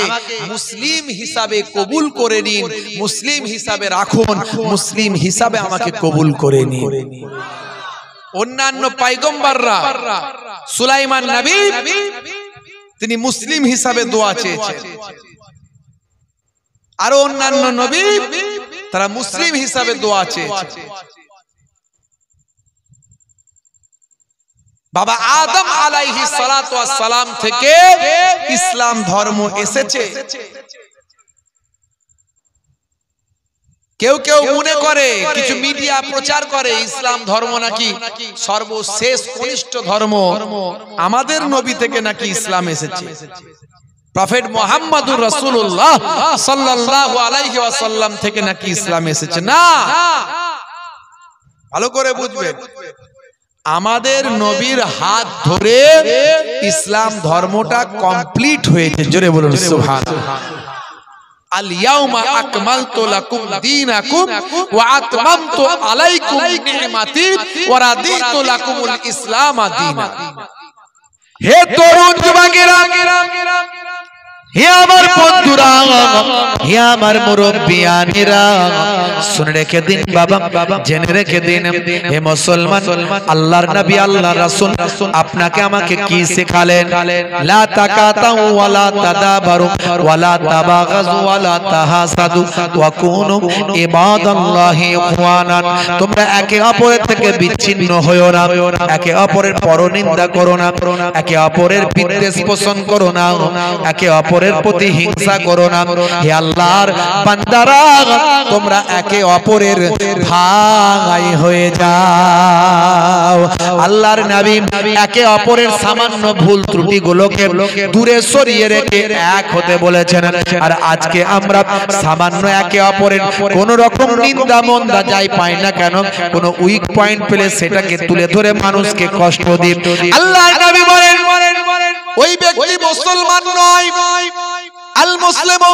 মুসলিম হিসাবে কবুল করে নিন, মুসলিম হিসাবে রাখুন, মুসলিম হিসাবে আমাকে কবুল করে নিন। অন্যান্য পয়গম্বররা, সুলাইমান নবী তিনি মুসলিম হিসাবে দোয়া চেয়েছেন, আর অন্যান্য নবী তারা মুসলিম হিসাবে দোয়া চেয়েছেন। বাবা আদম আলাইহিস সালাতু ওয়াস সালাম থেকে ইসলাম ধর্ম এসেছে। কেউ কেউ মনে করে, কিছু মিডিয়া প্রচার করে ইসলাম ধর্ম নাকি সর্বশেষ কনিষ্ঠ ধর্ম, আমাদের নবী থেকে নাকি ইসলাম এসেছে। প্রফেট মুহাম্মদুর রাসূলুল্লাহ সাল্লাল্লাহু আলাইহি ওয়াসাল্লাম থেকে নাকি ইসলাম এসেছে। না, ভালো করে বুঝবেন, আমাদের নবীর হাত ধরে ইসলাম ধর্মটা কমপ্লিট হয়েছে। জোরে বলুন সুবহানাল্লাহ। আল ইয়াউমা আকমালতু লাকুম দীনাকুম ওয়া আতমামতু আলাইকুম নি'মাতি ওয়া রাদিতু লাকুমুল ইসলাম দীনা। হে তরুণ যুবকেরা, হে আমার বন্ধুরা, হে আমার মুরব্বিয়ানেরা, শুনে রেখে দিন বাবা, জেনে রেখে দিন, হে মুসলমান, আল্লাহর নবী আল্লাহর রাসূল আপনাকে আমাকে কি শেখালেন? লা তাকাতাউ ওয়ালা তাদাবারু ওয়ালা তাবাগাজু ওয়ালা তাহাসাদু ওয়া কুনু ইবাদাল্লাহি ইখওয়ানান। তোমরা একে অপরের থেকে বিচ্ছিন্ন হয়ো না, একে অপরের পরনিন্দা করো না, একে অপরের বিদ্বেষ পোষণ করো না, একে অপরের প্রতি হিংসা করো না। হে আল্লাহর বান্দারা, তোমরা একে অপরের ভাই হয়ে যাও। আল্লাহর নবী একে অপরের সামান্য ভুল ত্রুটিগুলোকে দূরে সরিয়ে রেখে এক হতে বলেছেন। আর আজকে আমরা সামান্য একে অপরের কোন রকম নিন্দা মন্দা যাই পাই না কেন, কোন উইক পয়েন্ট পেলে সেটাকে তুলে ধরে মানুষকে কষ্ট দিই। আল্লাহর নবী বলেন, ওই ব্যক্তি মুসলমান নয়। আল মুসলিমু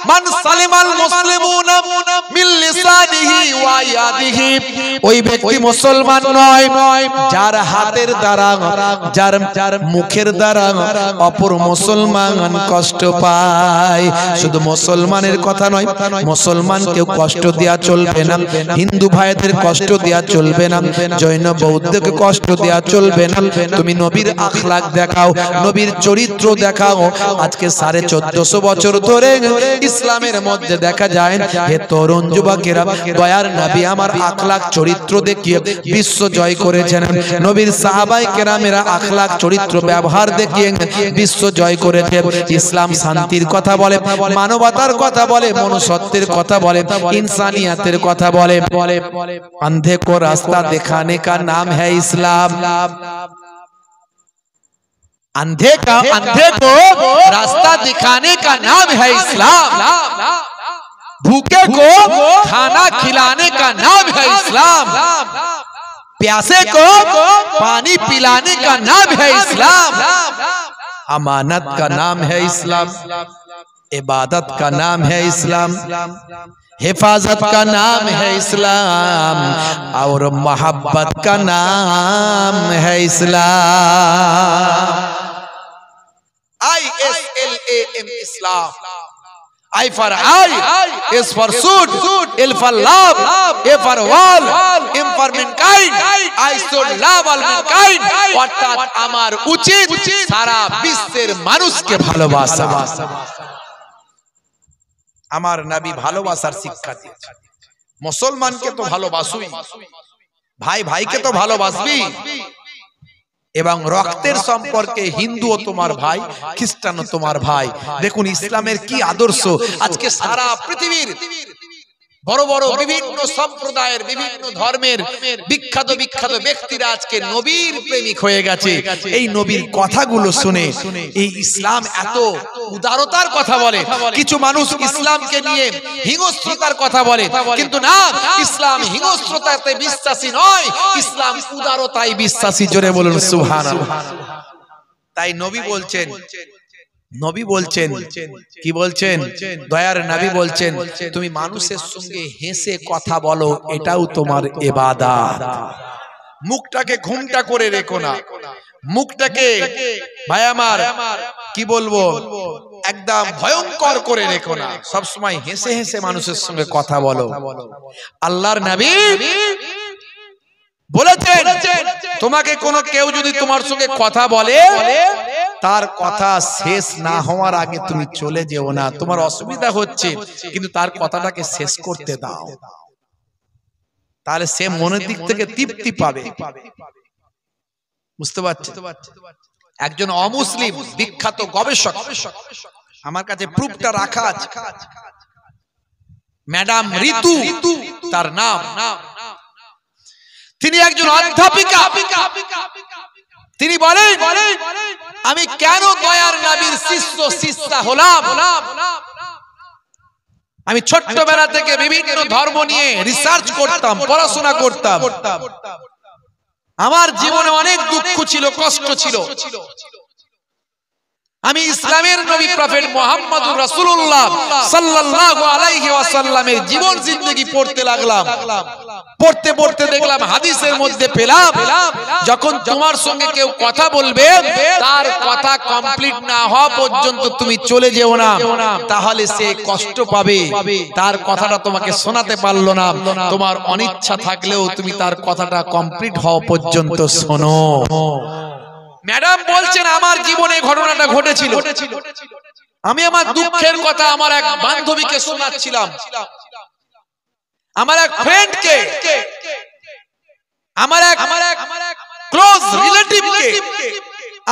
মান সালিমাল মুসলিমুনা মিন লিসানিহি ওয়া ইয়াদিহি। ওই ব্যক্তি মুসলমান নয় যার হাতের দ্বারা, যার মুখের দ্বারা অপর মুসলমান কষ্ট পায়। শুধু মুসলমানের কথা নয়, মুসলমানকেও কষ্ট দেয়া চলবে না, হিন্দু ভাইদের কষ্ট দেয়া চলবে না, জৈন বৌদ্ধকে কষ্ট দেয়া চলবে না। তুমি নবীর আখলাক দেখাও, নবীর চরিত্র দেখাও। আজকে 1450 বছর ধরে ইসলামের মধ্যে দেখা যায়, হে তরুণ যুবকেরা, দয়ার নবী আমার আখলাক চরিত্র দেখিয়ে বিশ্ব জয় করেছেন। নবীর সাহাবায়ে কেরামেরা আখলাক চরিত্র ব্যবহার দেখিয়ে বিশ্ব জয় করেছে। ইসলাম শান্তির কথা বলে, মানবতার কথা বলে, মনুষ্যত্বের কথা বলে, ইনসানিয়াতের কথা বলে। अंधे को रास्ता दिखाने का नाम है इस्लाम। अंधे को रास्ता दिखाने का नाम है इस्लाम। भूखे को खाना खिलाने का नाम है इस्लाम। प्यासे को पानी पिलाने का नाम है इस्लाम। अमानत का नाम है इस्लाम। इबादत का नाम है इस्लाम। हिफाजत का नाम है इस्लाम। और मोहब्बत का नाम है इस्लाम। ISLAM Islam. I for eye, S for should, L for love, A for wall, M for mankind. I should love all mankind. অর্থাৎ আমার উচিত সারা বিশ্বের মানুষকে ভালোবাসা। আমার নবী ভালোবাসার শিক্ষা দিয়েছে। মুসলমানকে তো ভালোবাসুই, ভাই ভাইকে তো ভালোবাসবি, এবং রক্তের সম্পর্কে হিন্দুও তোমার ভাই, খ্রিস্টানও তোমার ভাই। দেখুন ইসলামের কি আদর্শ। আজকে সারা পৃথিবীর বড় বড় বিভিন্ন সম্প্রদায়ের বিভিন্ন ধর্মের বিখ্যাত বিখ্যাত ব্যক্তিরা আজকে নবীর প্রেমিক হয়ে গেছে। এই নবীর কথাগুলো শুনে এই ইসলাম এত উদারতার কথা বলে। কিছু মানুষ ইসলামকে নিয়ে হিংস্রতার কথা বলে, কিন্তু না, ইসলাম হিংস্রতাতে বিশ্বাসী নয়, ইসলাম উদারতায় বিশ্বাসী। জোরে বলুন সুবহানাল্লাহ। তাই নবী বলছেন, কি বলছেন? দয়ার নবী বলছেন, তুমি মানুষের সঙ্গে হেসে কথা বলো, এটাও তোমার ইবাদত। মুখটাকে ঘুমটা করে রেখো না, মুখটাকে ভাই আমার কি বলবো একদম ভয়ঙ্কর করে রেখো না, সব সময় হেসে হেসে মানুষের সঙ্গে কথা বলো। আল্লাহর নবী বলেছেন, তোমাকে কোনো কেউ যদি তোমার সঙ্গে কথা বলে, তার কথা শেষ না হওয়ার আগে তুমি চলে যেও না। তোমার অসুবিধা হচ্ছে, কিন্তু তার কথাটাকে শেষ করতে দাও, তাহলে সে মনের দিক থেকে তৃপ্তি পাবে। বুঝতে পারছো? একজন অমুসলিম বিখ্যাত গবেষক, আমার কাছে প্রুফটা রাখা আছে, ম্যাডাম ঋতু তার নাম। তিনি একজন অধ্যাপিকা। তিনি বলেন, আমি কেন দয়ার নবীর শিষ্য শিষ্যা হলাম? আমি ছোট্টবেলা থেকে বিভিন্ন ধর্ম নিয়ে রিসার্চ করতাম, পড়াশোনা করতাম। আমার জীবনে অনেক দুঃখ ছিল, কষ্ট ছিল। আমি ইসলামের নবী প্রফেট মুহাম্মদুর রাসূলুল্লাহ সাল্লাল্লাহু আলাইহি ওয়াসাল্লামের জীবন জিন্দেগি পড়তে লাগলাম। পড়তে পড়তে দেখলাম, হাদিসের মধ্যে পেলাম, যখন তোমার সঙ্গে কেউ কথা বলবে, তার কথা কমপ্লিট না হওয়া পর্যন্ত তুমি চলে যেও না, তাহলে সে কষ্ট পাবে। তার কথাটা তোমাকে শোনাতে পারলো না, তোমার অনিচ্ছা থাকলেও তুমি তার কথাটা কমপ্লিট হওয়া পর্যন্ত শোনো। ম্যাডাম বলছেন, আমার জীবনে ঘটনাটা ঘটেছিল। আমি আমার দুঃখের কথা আমার এক বান্ধবীকে শোনাচ্ছিলাম, আমার এক ফ্রেন্ডকে, আমার এক ক্লোজ রিলেটিভকে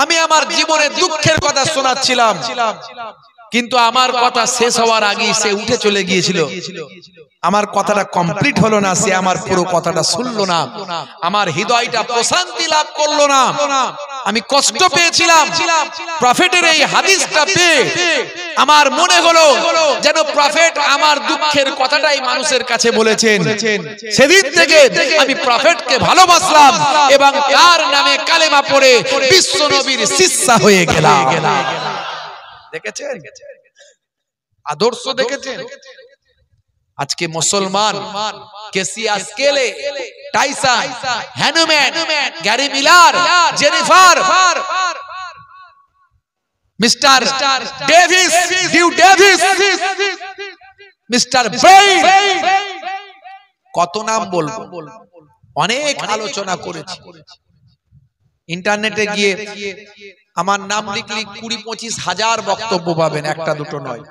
আমি আমার জীবনের দুঃখের কথা শোনাচ্ছিলাম। কিন্তু আমার কথা শেষ হওয়ার আগেই সে উঠে চলে গিয়েছিল। আমার কথাটা কমপ্লিট হলো না, সে আমার পুরো কথাটা শুনলো না। আমার হৃদয়টা প্রশান্তি লাভ করলো না, আমি কষ্ট পেয়েছিলাম। প্রফেটের এই হাদিসটা পেয়ে আমার মনে হলো যেন প্রফেট আমার দুঃখের কথাটাই মানুষের কাছে বলেছেন। সেদিন থেকে আমি প্রফেটকে ভালোবাসলাম এবং তার নামে কালেমা পড়ে বিশ্ব নবীর শিষ্যা হয়ে গেলাম। দেখেছেন আদর্শ? দেখেছেন? আজকে মুসলমান কেসিয়া স্কেলে, Tyson, Hanuman, Gary Miller, Jennifer, mister Davis, Dew Davis, mister Brain, কত নাম বলবো, অনেক আলোচনা করেছি। ইন্টারনেটে গিয়ে আমার নাম লিখলে 20-25 হাজার বক্তব্য পাবেন, একটা দুটো নয়।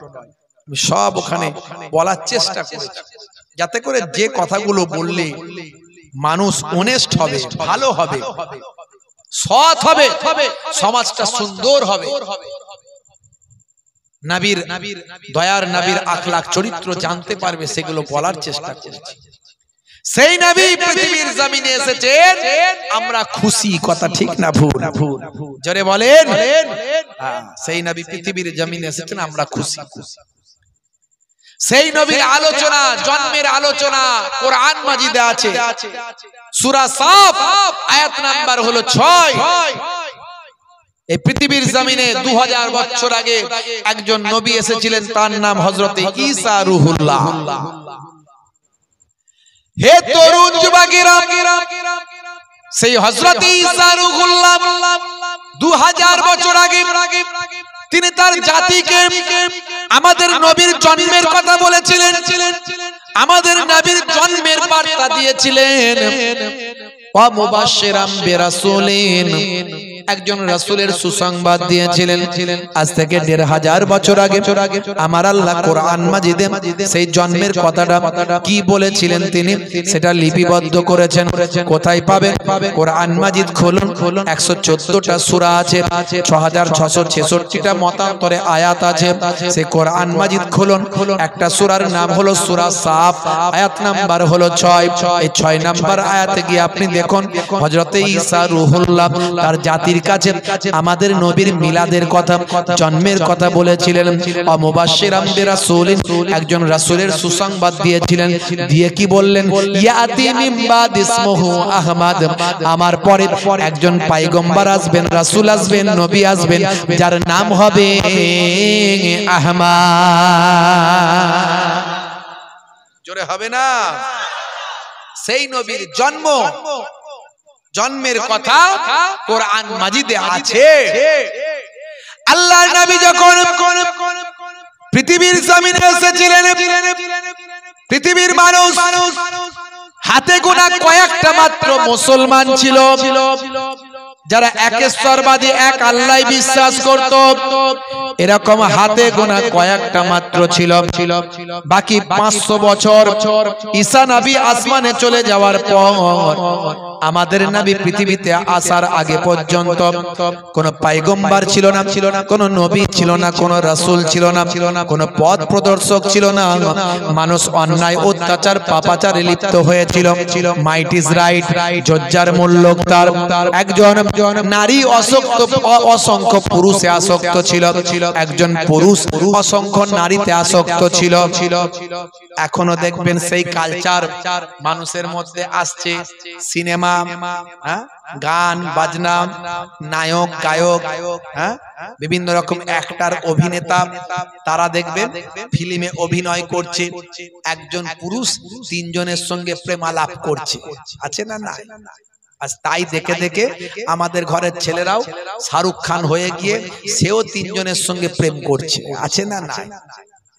আমি সব ওখানে বলার চেষ্টা করেছি, যাতে করে যে কথাগুলো বললে মানুষ অনেস্ট হবে, ভালো হবে, সৎ হবে, সমাজটা সুন্দর হবে। নবীর দয়ার নবীর আখলাক চরিত্র জানতে পারবে, সেগুলো বলার চেষ্টা করেছি। সেই নবী পৃথিবীর জমিনে এসেছেন, আমরা খুশি, কথা ঠিক না ভুল? জোরে বলেন। সেই নবী পৃথিবীর জমিনে এসেছেন, আমরা খুশি। সেই নবীর আলোচনা, জন্মের আলোচনা কোরআন মাজিদে আছে। সূরা সাফ আয়াত নাম্বার হলো 6। এই পৃথিবীর জমিনে 2000 বছর আগে একজন নবী এসেছিলেন, তার নাম হযরত ঈসা রূহুল্লাহ। হে তরুণ যুবকেরা, সেই হযরত ঈসা রূহুল্লাহ 2000 বছর আগে তিনি তার জাতিকে আমাদের নবীর জন্মের কথা বলেছিলেন, আমাদের নবীর জন্মের বার্তা দিয়েছিলেন। ওয়া মুবাশশিরাম বিরাসূলিন, একজন রাসূলের সুসংবাদ দিয়েছিলেন। আজ থেকে ১৫০০ বছর আগে আমার আল্লাহ কোরআন মাজিদে সেই জন্মের কথাটা কি বলেছিলেন তিনি সেটা লিপিবদ্ধ করেছেন। কোথায় পাবেন? কোরআন মাজিদ খুলুন, ১১৪টা সূরা আছে, ৬৬৬৬টা মতান্তরে আয়াত আছে। সেই কোরআন মাজিদ খুলুন, একটা সূরার নাম হলো সূরা সাফ, আয়াত নাম্বার হলো ৬। এই ৬ নাম্বার আয়াতে গিয়ে আপনি দেখুন হযরতে ঈসা রূহুল্লাহ তার জাতির কাছে আমাদের নবীর মিলাদের কথা, জন্মের কথা বলেছিলেন। ওয়া মুবাশশিরাম বিরাসূলিন, একজন রাসূলের সুসংবাদ দিয়েছিলেন। দিয়ে কি বললেন? ইয়াতি মিন বাদ ইসমুহু আহমদ, আমার পরে একজন পয়গম্বর আসবেন, রাসূল আসবেন, নবী আসবেন, যার নাম হবে আহমদ। জোরে হবে না? সেই নবীর জন্মের কথা কোরআন মাজিদে আছে। আল্লাহর নবী যখন পৃথিবীর জমিনে এসেছিলেন, পৃথিবীর মানুষ হাতে গোনা কয়েকটা মাত্র মুসলমান ছিল, যারা একেশ্বরবাদী, এক আল্লাহ বিশ্বাস করত। এরকম হাতে গোনা কয়েকটা মাত্র ছিল। বাকি ৫০০ বছর ঈসা নবী আসমানে চলে যাওয়ার পর আমাদের নবী পৃথিবীতে আসার আগে পর্যন্ত কোন পয়গম্বর ছিল না, কোন নবী ছিল না, কোন রাসূল ছিল না, কোন পথ প্রদর্শক ছিল না। মানুষ অন্যায়, অত্যাচার, পাপাচারে লিপ্ত হয়েছিল। মাইট ইজ রাইট, জজ্জার মূল লোক তার। একজন নারী অসংখ্য পুরুষে আসক্ত ছিল, একজন পুরুষ অসংখ্য নারীতে আসক্ত ছিল। এখনো দেখবেন সেই কালচার মানুষের মধ্যে আসছে। সিনেমা, গান বাজনা, নায়ক গায়ক, বিভিন্ন রকম অ্যাক্টর, অভিনেতা, তারা দেখবেন ফিল্মে অভিনয় করছে। একজন পুরুষ ৩ জনের সঙ্গে প্রেমালাপ করছে, আছে না? না। আজ তাই দেখে দেখে আমাদের ঘরের ছেলেরাও শাহরুখ খান হয়ে গিয়ে সেও ৩ জনের সঙ্গে প্রেম করছে, আছে না? না।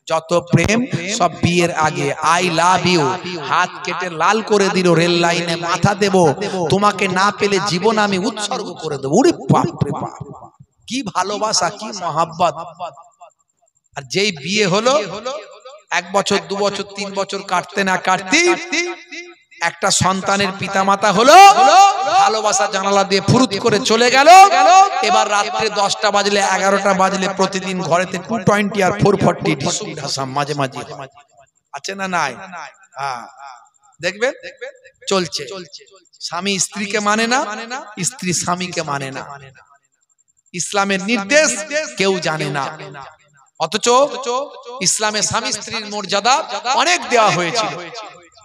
যত প্রেম সব বিয়ের আগে। আই লাভ ইউ, হাত কেটে লাল করে দিল, রেল লাইনে মাথা দেব, তোমাকে না পেলে জীবন আমি উৎসর্গ করে দেবো। ওরে বাপ রে বাপ, কি ভালোবাসা, কি মহাব্বত। আর যেই বিয়ে হলো 1 বছর 2 বছর 3 বছর কাটতে না কাটতে একটা সন্তানের পিতামাতা হলো, ভালোবাসা জানালা দিয়ে ফুরুত করে চলে গেল। এবার রাত্রে 10টা বাজলে 11টা বাজলে প্রতিদিন ঘরেতে 220 আর 440 ঢাসাম মাঝে মাঝে, আছে না? নাই। দেখবেন চলছে। স্বামী স্ত্রীকে মানে না, স্ত্রী স্বামীকে মানে না। ইসলামের নির্দেশ কেউ জানে না, অথচ ইসলামে স্বামী স্ত্রীর মর্যাদা অনেক দেওয়া হয়েছিল।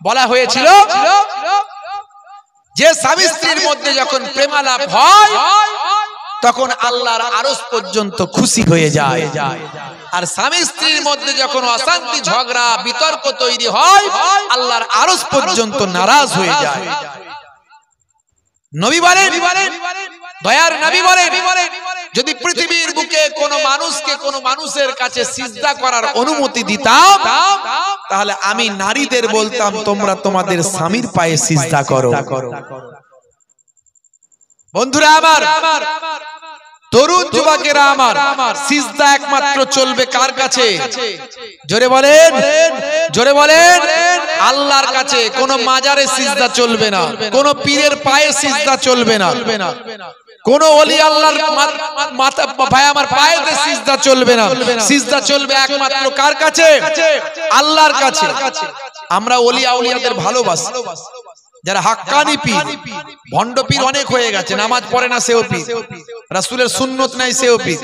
বলা হয়েছিল যে স্বামী স্ত্রীর মধ্যে যখন প্রেমালাপ হয় তখন আল্লাহর আরশ পর্যন্ত খুশি হয়ে যায়, আর স্বামী স্ত্রীর মধ্যে যখন অশান্তি, ঝগড়া, বিতর্ক তৈরি হয় আল্লাহর আরশ পর্যন্ত নারাজ হয়ে যায়। নবী বলেন, দয়ার নবী বলেন, যদি পৃথিবীর বুকে কোনো মানুষকে কোনো মানুষের কাছে সিজদা করার অনুমতি দিতাম তাহলে আমি নারীদের বলতাম তোমরা তোমাদের স্বামীর পায়ে সিজদা করো। বন্ধুরা আমার, তরুণ যুবকেরা আমার, সিজদা একমাত্র চলবে কার কাছে? জোরে বলেন, জোরে বলেন। আল্লাহর কাছে। কোন মাজারে সিজদা চলবে না, কোন পীরের পায়ে সিজদা চলবে না, কোন ওলি আল্লাহর মাথা ভাই আমার পায়েতে সিজদা চলবে না। সিজদা চলবে একমাত্র কার কাছে? আল্লাহর কাছে। আমরা ওলি আউলিয়াদের ভালোবাসি, যারা হাক্কানি পীর। ভণ্ড পীর অনেক হয়ে গেছে, নামাজ পড়ে না সেও পীর, রাসূলের সুন্নত নাই সেও পীর।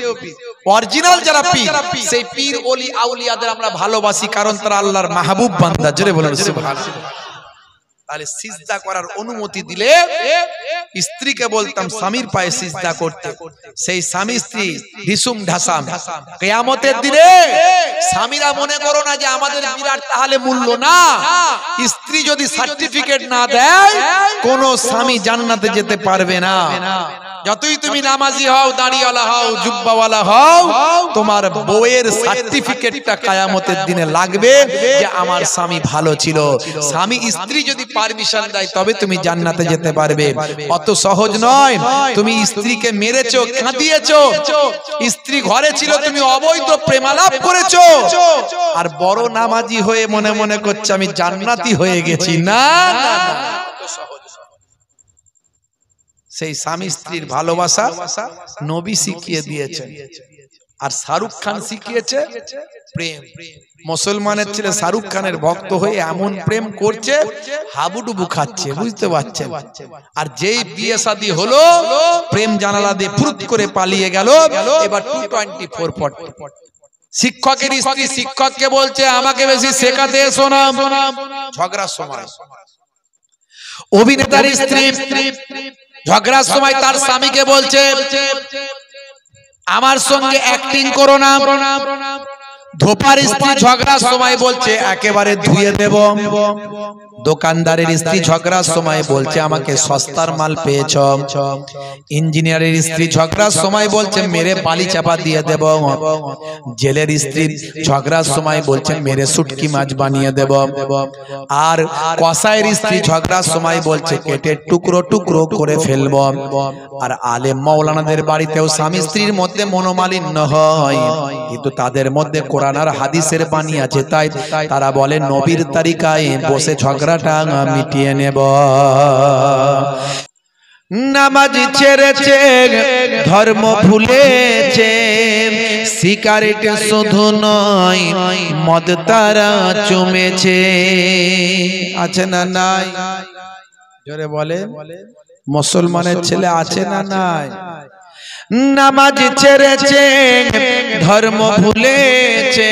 অরিজিনাল যারা পীর, সেই পীর ওলি আউলিয়াদের আমরা ভালোবাসি, কারণ তারা আল্লাহর মাহবুব বান্দা। জোরে বলেন সুবহানাল্লাহ। তাহলে সিজদা করার অনুমতি দিলে স্ত্রীকে বলতাম স্বামীর পায়ে সিজদা করতে। সেই স্বামী স্ত্রী ঢিসুম ঢাসাম। কিয়ামতের দিনে স্বামীরা মনে করো না যে আমাদের বিরাট তাহলে মূল্য না। স্ত্রী যদি সার্টিফিকেট না দেয় কোন স্বামী জান্নাতে যেতে পারবে না। যতই তুমি নামাজি হও, দাড়িওয়ালা হও, জুব্বাওয়ালা হও, তোমার বউয়ের সার্টিফিকেটটা কিয়ামতের দিনে লাগবে যে আমার স্বামী ভালো ছিল। স্বামী স্ত্রী যদি পারমিশন দেয় তবে তুমি জান্নাতে যেতে পারবে। অত সহজ নয়। তুমি স্ত্রীকে মেরেছো, কাঁদিয়েছো, স্ত্রী ঘরে ছিল, তুমি অবৈধ প্রেমালাপ করেছো, আর বড় নামাজি হয়ে মনে মনে করছে আমি জান্নাতি হয়ে গেছি। না, সেই স্বামী স্ত্রীর ভালোবাসা নবী শিখিয়ে দিয়েছেন, আর শাহরুখ খান শিখিয়েছে প্রেম। মুসলমানের ছেলে শাহরুখ খানের ভক্ত হয়ে এমন প্রেম করছে, হাবুডুবু খাচ্ছে, বুঝতে পারছেন? আর যেই বিয়ে শাদী হলো, প্রেম জানালা দিয়ে ফুরুত করে পালিয়ে গেল। এবার 224 শিক্ষকের স্ত্রী শিক্ষককে বলছে আমাকে বেশি শেখাতে এসো না, ঝগড়ার সময়। অভিনেতার স্ত্রী ঝগড়ার সময় তার স্বামীকে বলছে আমার সঙ্গে অ্যাক্টিং করো না। ধোপার স্ত্রী ঝগড়ার সময় বলছে একেবারে ধুয়ে দেব। দোকানদারের স্ত্রী ঝগড়ার সময় বলছে আমাকে সস্তার মাল পেয়েছ। ইঞ্জিনিয়ারের স্ত্রী ঝগড়ার সময় বলছে মেরে বালি চাপা দিয়ে দেব। জেলের স্ত্রী ঝগড়ার সময় বলছে মেরে শুটকি মাছ বানিয়ে দেব। আর কসাইয়ের স্ত্রী ঝগড়ার সময় বলছে কেটে টুকরো টুকরো করে ফেলব। আর আলেম মাওলানাদের বাড়িতেও স্বামী স্ত্রীর মধ্যে মনোমালিন্য হয়, কিন্তু তাদের মধ্যে কোরআন আর হাদিসের বাণী আছে, তাই তারা বলে নবীর তারিকায় বসে ঝগড়াটা মিটিয়ে নেব। নামাজ ছেড়েছে, ধর্ম ভুলেছে, সিগারেট শুধু নয় মদ তারা চুমেছে। আছে না নাই? জোরে বলে, মুসলমানের ছেলে আছে না নাই? নামাজ ছেড়েছে, ধর্ম ভুলেছে,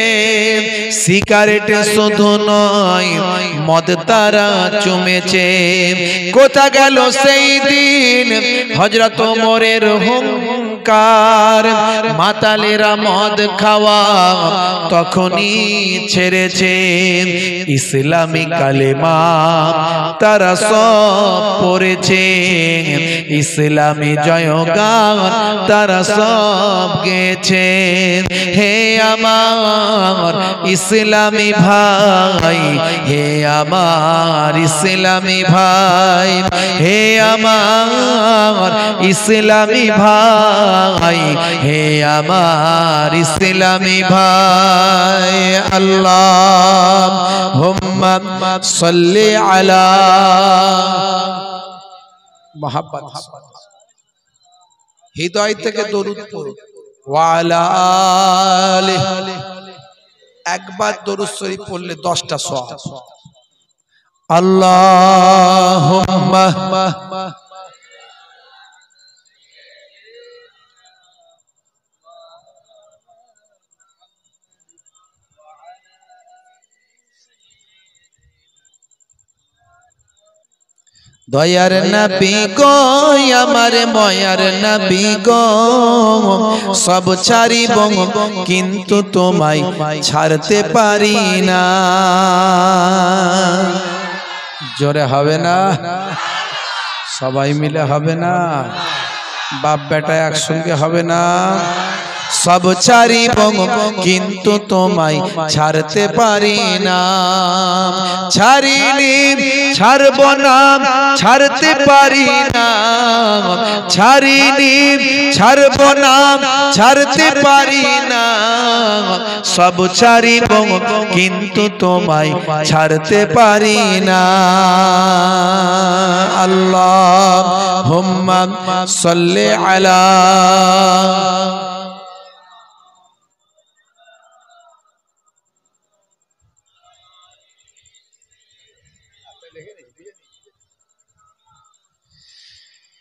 সিগারেট শুধু নয় মদ তারা চুমেছে। কোথা গেল সেই দিন হযরত ওমরের হুঙ্কার, মাতালেরা মদ খাওয়া তখনই ছেড়েছে। ইসলামী কালেমা তারা সব পড়েছে, ইসলামী জয়গান তারা সব গেছে। হে আমার ইসলামী ভাই, হে আমার ইসলামী ভাই, হে আমার ইসলামী ভাই, হে আমার ইসলামী ভাই। আল্লাহুম্মা সাল্লি আলা মুহাম্মদ। হৃদয় থেকে দরুদ পড়ো। ওয়া আলা আলিহি। একবার দরুদ শরীফ পড়লে 10টা সওয়াব। আল্লাহুম্মা দয়ার নবী গো, আমার ময়ার নবী গো, সব ছাড়িব কিন্তু তোমায় ছাড়তে পারি না। জোরে হবে না? সবাই মিলে হবে না? বাপ বেটা একসঙ্গে হবে না? সব ছাড়িব কিন্তু তোমায় ছাড়তে পারি না। ছাড়িনি ছাড়ব না, ছাড়তে পারি না। ছাড়িনি ছাড়ব না, ছাড়তে পারি না। সব ছাড়িব কিন্তু তোমায় ছাড়তে পারি না। আল্লাহুম্মা সাল্লি আলা।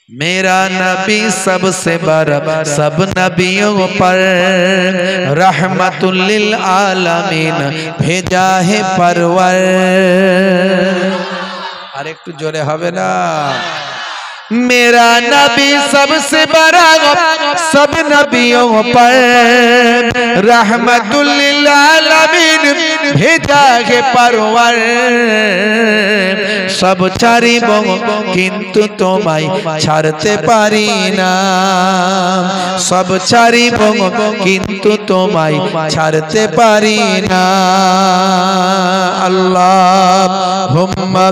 मेरा नबी सबसे बड़ा सब नबियों पर रहमतुल लिल आलमीन भेजा है परवर। আর একটু জোরে হবে না? मेरा नबी सबसे बड़ा सब नबियों पर रहमतुल लिल आलमीन भेजा है परवर सब ছাড়িব কিন্তু তোমায় ছাড়তে পারি না সব ছাড়িব কিন্তু তোমায় ছাড়তে পারি না আল্লাহুম্মা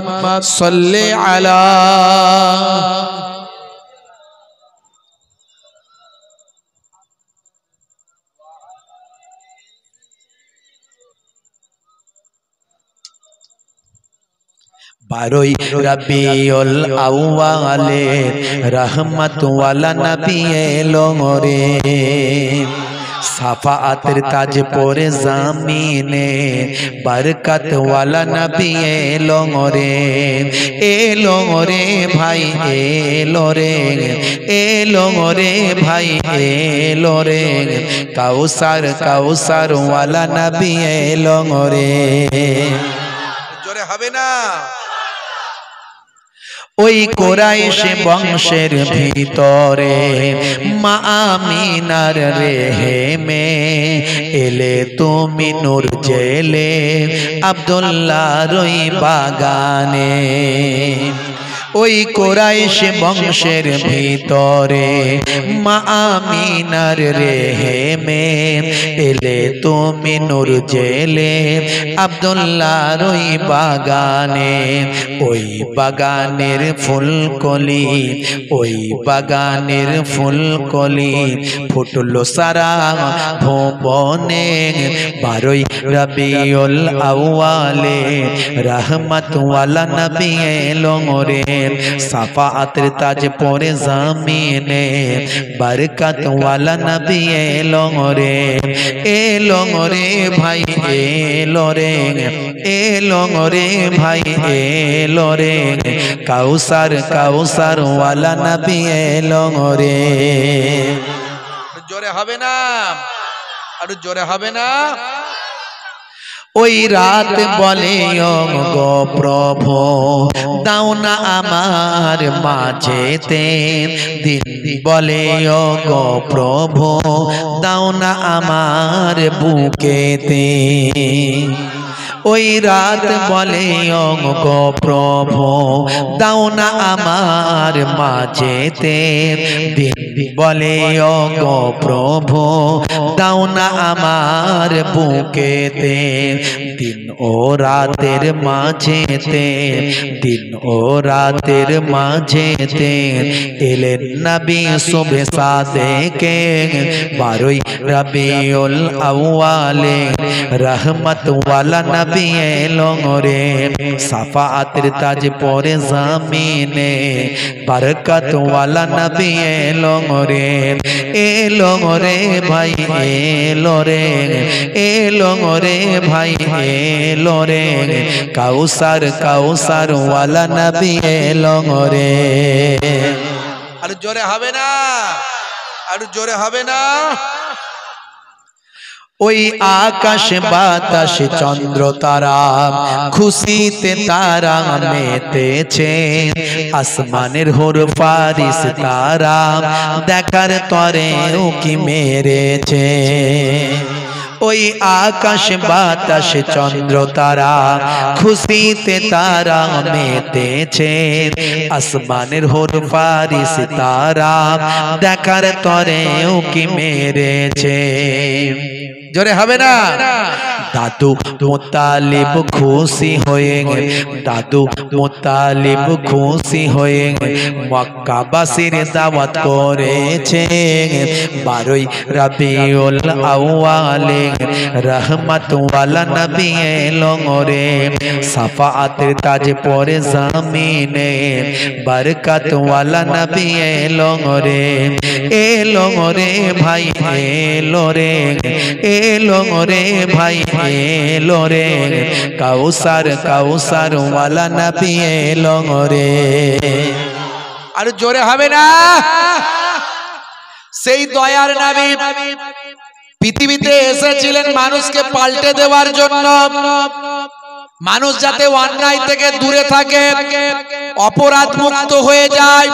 সাল্লি আলা बारोई रबिउल अव्वाले रहमत वाला नबी एलो रे सफाअतर ताज पोरे ज़मीने बरकत वाला नबी एलो रे भाई एलो रे भाई एलो रे काउसार वाला नबी एलो रे जोरे हबे ना ওই কুরাইশ বংশের ভিতরে মা আমিনার রেহেমে এলে তুমি নূর জেলে আব্দুল্লাহর ওই বাগানে ওই কুরাইশ বংশের ভিতরে মা আমিনার রেহেমে এলে তুমি নূর জেলে আব্দুল্লাহর ওই বাগানে ওই বাগানের ফুলকলি ফুটলো সারা ভুবনে বারোই রবিউল আউয়ালে रहमत वाला नबी एलो रे सफाअतर ताज पोरे ज़मीने बरकत वाला नबी एलो रे भाई एलो रे भाई एलो रे काउसार वाला नबी एलो रे जोरे हबे ना आरो जोरे हबे ना ওই রাত বলে গো প্রভু দাও না আমার মাঝেতে দিন বলে গো প্রভু দাও না আমার বুকেতে ওই রাত বলে গো প্রভু দাও না আমার মাঝেতে দিন বলে গো প্রভু দাও না আমার বুকেতে दिन ओ रातेर माझेते एले नबी सुबह सादेके बारोई रबिउल अव्वाले रहमत वाला नबी एलो रे सफाअतर ताज पोरे ज़मीने बरकत वाला नबी एलो रे भाई एलो रे भाई एलो रे काउसार वाला नबी एलो रे आरो जोरे हबे ना ওই আকাশ বাতাস চন্দ্র তারা খুশিতে তারা মেতেছে আসমানের হুর ফারিস তারা দেখার তরে উকি মেরেছে ওই আকাশ বাতাস চন্দ্র তারা খুশিতে তারা মেতেছে আসমানের হুর ফারিস তারা দেখার তরে উকি মেরেছে जोरे हबे ना दादू मुतालिब खुशी होएंगे मक्का बासिर दावत करेছে 12 रबिउल अव्वाले रहमत वाला नबी एलो रे सफाअतर ताज पोरे ज़मीने बरकत वाला नबी एलो रे भाई एलो रे भाई एलो रे काउसार वाला नबी एलो रे आरो जोरे हबे ना সেই দয়ার নবী পৃথিবীতে এসেছিলেন মানুষকে পাল্টে দেওয়ার জন্য মানুষ যাতে অন্যায় থেকে দূরে থাকে, অপরাধ মুক্ত হয়ে যায়,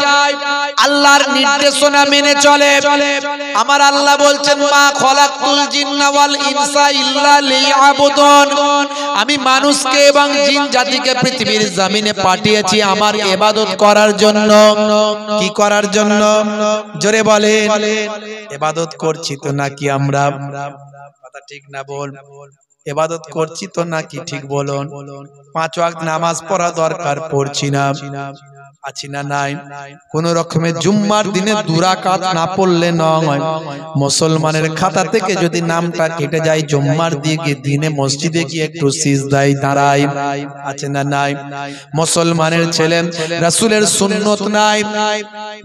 আল্লাহর নির্দেশনা মেনে চলে। আমার আল্লাহ বলছেন মা খলাকতুল জিন্না ওয়াল ইনসা ইল্লা লিয়াবুদুন, আমি মানুষকে এবং জিন জাতিকে পৃথিবীর জমিনে পাঠিয়েছি আমার ইবাদত করার জন্য। কি করার জন্য? জোরে বলেন। ইবাদত করছি তো নাকি আমরা? কথা ঠিক না বল? ইবাদত করছি তো নাকি? ঠিক বলুন। 5 ওয়াক্ত নামাজ পড়া দরকার, পড়ছি না? আছি না নাই? কোন রকমের জুম্মার দিনে 2 রাকাত না পড়লে নয়। মুসলমানের খাতা থেকে যদি নামটা কেটে যায়, জুম্মার দিনে মসজিদে গিয়ে একটু সিজদায় দাঁড়ায়, আছে না নাই? মুসলমানের ছেলে রাসূলের সুন্নত নাই,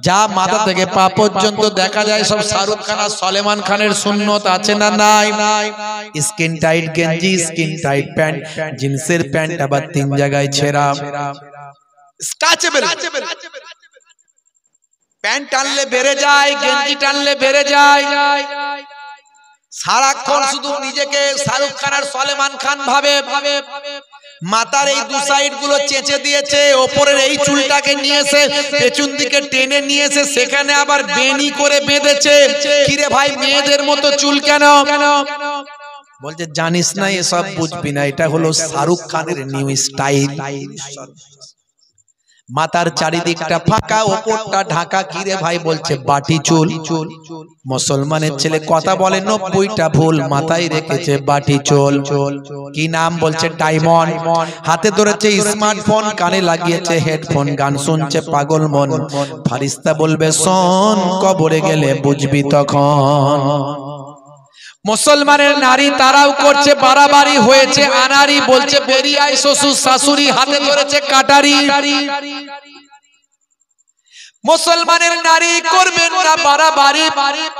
যা মাথা থেকে পা পর্যন্ত দেখা যায় সব শাহরুখ খান আর সলমান খানের সুন্নত, আছে না নাই? স্কিন টাইট গেঞ্জি, স্কিন টাইট প্যান্ট, জিন্সের প্যান্ট আবার 3 জায়গায় ছেঁড়া, স্ট্রেচেবল প্যান্ট টানলে বেড়ে যায়, গেঞ্জি টানলে বেড়ে যায়, সারাক্ষণ শুধু নিজেকে শাহরুখ খান আর সলমান খান ভাবে। মাথার এই 2 সাইড গুলো চেঁচে দিয়েছে, ওপরের এই চুলটাকে নিয়েছে পেছন দিকে টেনে নিয়েছে, সেখানে আবার বেনি করে বেঁধেছে। কিরে ভাই, মেয়েদের মতো চুল কেন? বলছে জানিস না, এসব বুঝবি না, এটা হলো শাহরুখ খানের নিউ স্টাইল। মাথার চারিদিকটা ফাঁকা, ওপরটা ঢাকা। কিরে ভাই? বলছে বাটি চুল। মুসলমানের ছেলে কথা বলে 90টা ভুল, মাথায় রেখেছে বাটি চুল। কি নাম? বলছে ডায়মন্ড। হাতে ধরেছে স্মার্টফোন, কানে লাগিয়েছে হেডফোন, গান শুনছে পাগল মন। ফারিস্তা বলবে শোন, কবরে গেলে বুঝবি তখন। মুসলমানের নারী তারাও করছে বাড়াবাড়ি, হয়েছে আনারি। বলছে বেরিয়ে আয় শ্বশুর শাশুড়ি, হাতে ধরেছে কাটারি। মুসলমানের নারী করবেন না বাড়াবাড়ি,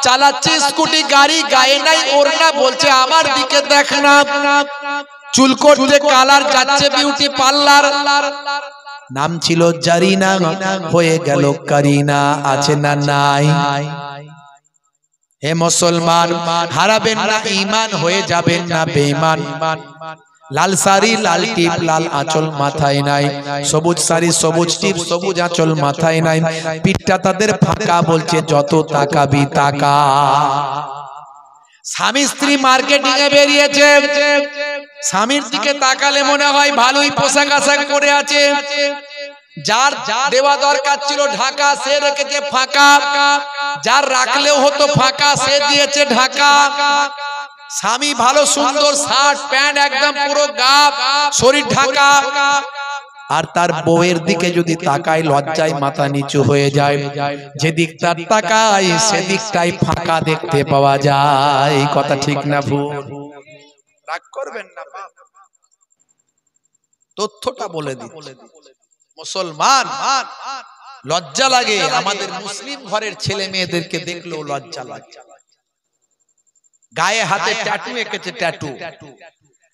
চালাচ্ছে স্কুটি গাড়ি, গায়ে নাই ওড়না, বলছে আমার দিকে দেখ না। চুল করতে কালার, যাচ্ছে বিউটি পার্লার। নাম ছিল জারিনা, হয়ে গেল কারিনা, আছে না নাই? হে মুসলমান, হারাবেন না ঈমান, হয়ে যাবেন না বেঈমান। লাল শাড়ি লাল টিপ লাল আঁচল মাথায় নাই, সবুজ শাড়ি সবুজ টিপ সবুজ আঁচল মাথায় নাই, পিঠটা তাদের ফাঁকা, বলছে যত তাকাবি তাকা। স্বামী স্ত্রী মার্কেটিং এ বেরিয়েছে, স্বামীর দিকে তাকালে মনে হয় ভালোই পোশাক আশাক পরে আছে, যার দেওয়া দরকার ছিল ঢাকা সে রেখেছে ফাঁকা, যার রাখলেও হতো ফাঁকা সে দিয়েছে ঢাকা। স্বামী ভালো সুন্দর শার্ট প্যান্ট একদম পুরো গা শরীর ঢাকা, আর তার বউয়ের দিকে যদি তাকায় লজ্জায় মাথা নিচু হয়ে যায়। যেদিকটা তাকায় সেদিকটাই ফাঁকা দেখতে পাওয়া যায়। কথা ঠিক না ভুল? রাগ করবেন না, তথ্যটা বলে দিচ্ছি। মুসলমান লজ্জা লাগে, আমাদের মুসলিম ঘরের ছেলে মেয়েদেরকে দেখলেও লজ্জা লাগে। গায়ে হাতে ট্যাটু এঁকেছে, ট্যাটু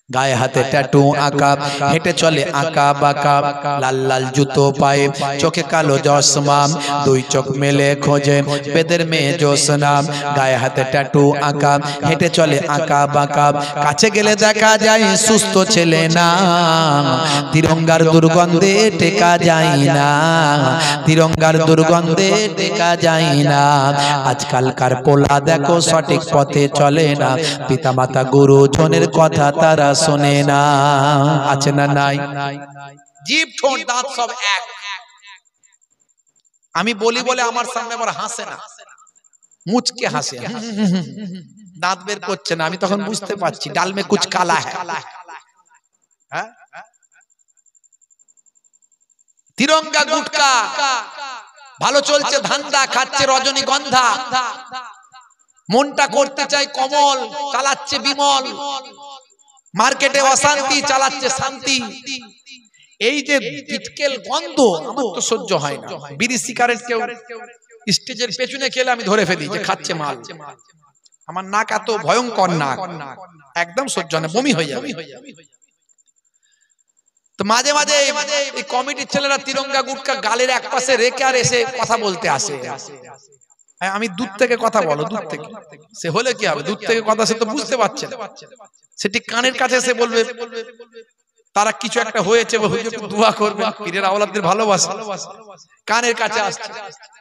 গায়ে হাতে ট্যাটু আঁকা, হেঁটে চলে আঁকা বাঁকা, লাল লাল জুতো পায়ে, চোখে কালো চশমা, 2 চোখ মেলে খোঁজে বেদের মেয়ে জোসনা। গায়ে হাতে ট্যাটু আঁকা, হেঁটে চলে আঁকা বাঁকা, কাছে গেলে দেখা যায় সুস্থ ছেলে না, তিরঙ্গার দুর্গন্ধে টেকা যায় না, তিরঙ্গার দুর্গন্ধে টেকা যায় না। আজকালকার পোলা দেখো সঠিক পথে চলে না, পিতামাতা গুরুজনের কথা তারা শোনে না, আছে না নাই? জিভ ঠোঁট দাঁত সব এক। আমি বলি বলে আমার সামনে আবার হাসে না, মুচকে হাসে, দাঁত বের করছে না। আমি তখন বুঝতে পারছি ডাল মে কুছ কালা হ্যাঁ। তিরঙ্গা গুটকা ভালো চলছে ধান্দা, খাচ্ছে রজনীগন্ধা, মনটা করতে চাই কমল, চালাচ্ছে বিমল, মার্কেটে অশান্তি, চালাচ্ছে শান্তি। এই যে পিটকেল গন্ধ আমার তো সহ্য হয় না। বিড়ি সিগারেট কেউ স্টেজের পেছনে খেলে আমি ধরে ফেলি যে খাচ্ছে মাল। আমার নাক এত ভয়ঙ্কর নাক, একদম সহ্য হয় না, বমি হয়ে যাবে। তো মাঝে মাঝে এই কমিটির ছেলেরা তিরঙ্গা গুটকা গালের এক পাশে রেখে আর এসে কথা বলতে আসে। আমি দূর থেকে কথা বলো, দূর থেকে, সে হলে কি হবে, দূর থেকে কথা সে তো বুঝতে পারছে না, সে ঠিক কানের কাছে এসে বলবে তারা কিছু একটা হয়েছে, হুজুর একটু দোয়া করবেন, পীরের আওলাদদের ভালোবাসে, কানের কাছে আসছে,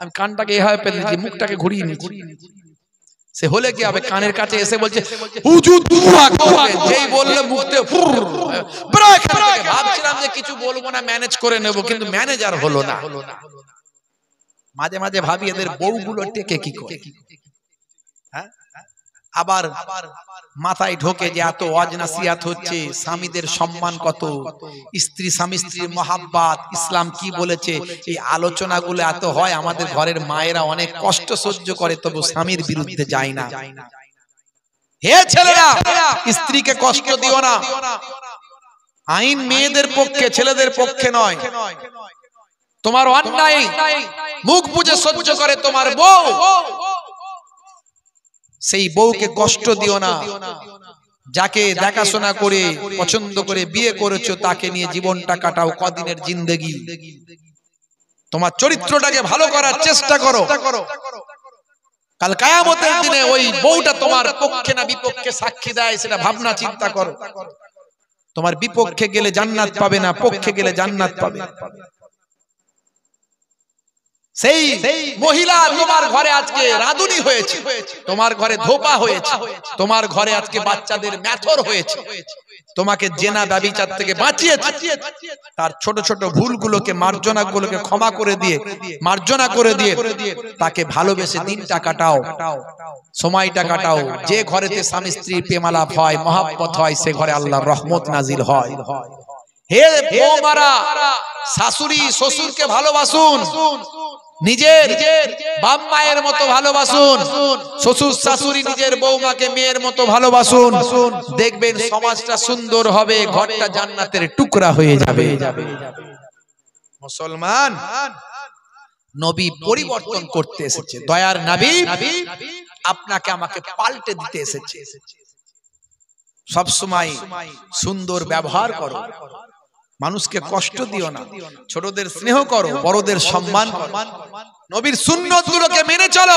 আমি কানটাকে এভাবে পেলে দিয়েছি, মুখটাকে ঘুরিয়ে নিচ্ছি, সে হলে কি হবে, কানের কাছে এসে বলছে হুজুর দোয়া করবেন, যেই বললে মুখতে ভাবছিলাম যে কিছু বলবো না, ম্যানেজ করে নেব, কিন্তু ম্যানেজার হলো না। মাঝে মাঝে ভাবি এদের বউগুলো টেকে কি করে, হ্যাঁ? আবার মাথায় ঢোকে যে এত ওয়াজ নাসিহাত হচ্ছে, স্বামীদের সম্মান কত, স্ত্রী স্বামী স্ত্রীর মহাব্বত, ইসলাম কি বলেছে, এই আলোচনাগুলো এত হয়, আমাদের ঘরের মায়েরা অনেক কষ্ট সহ্য করে, তবু স্বামীর বিরুদ্ধে যায় না। হে ছেলেরা, স্ত্রীকে কষ্ট দিও না, আইন মেয়েদের পক্ষে, ছেলেদের পক্ষে নয়। তোমার অন্যায় মুখ বুজে সহ্য করে তোমার বউ, সেই বউকে কষ্ট দিও না। যাকে দেখাশোনা করে পছন্দ করে বিয়ে করেছো, তাকে নিয়ে জীবনটা কাটাও, কদিনের জিন্দেগি, তোমার চরিত্রটাকে ভালো করার চেষ্টা করো। কাল কিয়ামতের দিনে ওই বউটা তোমার পক্ষে না বিপক্ষে সাক্ষী দেয়, সেটা ভাবনা চিন্তা করো। তোমার বিপক্ষে গেলে জান্নাত পাবে না, পক্ষে গেলে জান্নাত পাবে। সেই মহিলা তোমার ঘরে আজকে রাধুনী হয়েছে, তোমার ঘরে ধোপা হয়েছে, তোমার ঘরে আজকে বাচ্চাদের মেথর হয়েছে, তোমাকে জেনা ব্যভিচার থেকে বাঁচিয়েছে। তার ছোট ছোট ভুলগুলোকে, মার্জনাগুলোকে ক্ষমা করে দিয়ে, মার্জনা করে দিয়ে তাকে ভালোবেসে দিনটা কাটাও, সময়টা কাটাও। যে ঘরেতে স্বামী স্ত্রীর প্রেমালাপ হয়, মহাব্বত হয়, সে ঘরে আল্লাহর রহমত নাজিল হয়। হে বৌমারা, শাশুড়ি শ্বশুরকে ভালোবাসুন, নিজের বাপ মায়ের মতো ভালোবাসুন, শ্বশুর শাশুড়ি নিজের বৌমাকে মেয়ের মতো ভালোবাসুন, দেখবেন সমাজটা সুন্দর হবে, ঘরটা জান্নাতের টুকরা হয়ে যাবে। মুসলমান, নবী পরিবর্তন করতে এসেছে, দয়ার নবী আপনাকে আমাকে পাল্টে দিতে এসেছে। সব সময় সুন্দর ব্যবহার করো, মানুষকে কষ্ট দিও না, ছোটদের স্নেহ করো, বড়দের সম্মান করো, নবীর সুন্নতগুলোকে মেনে চলো।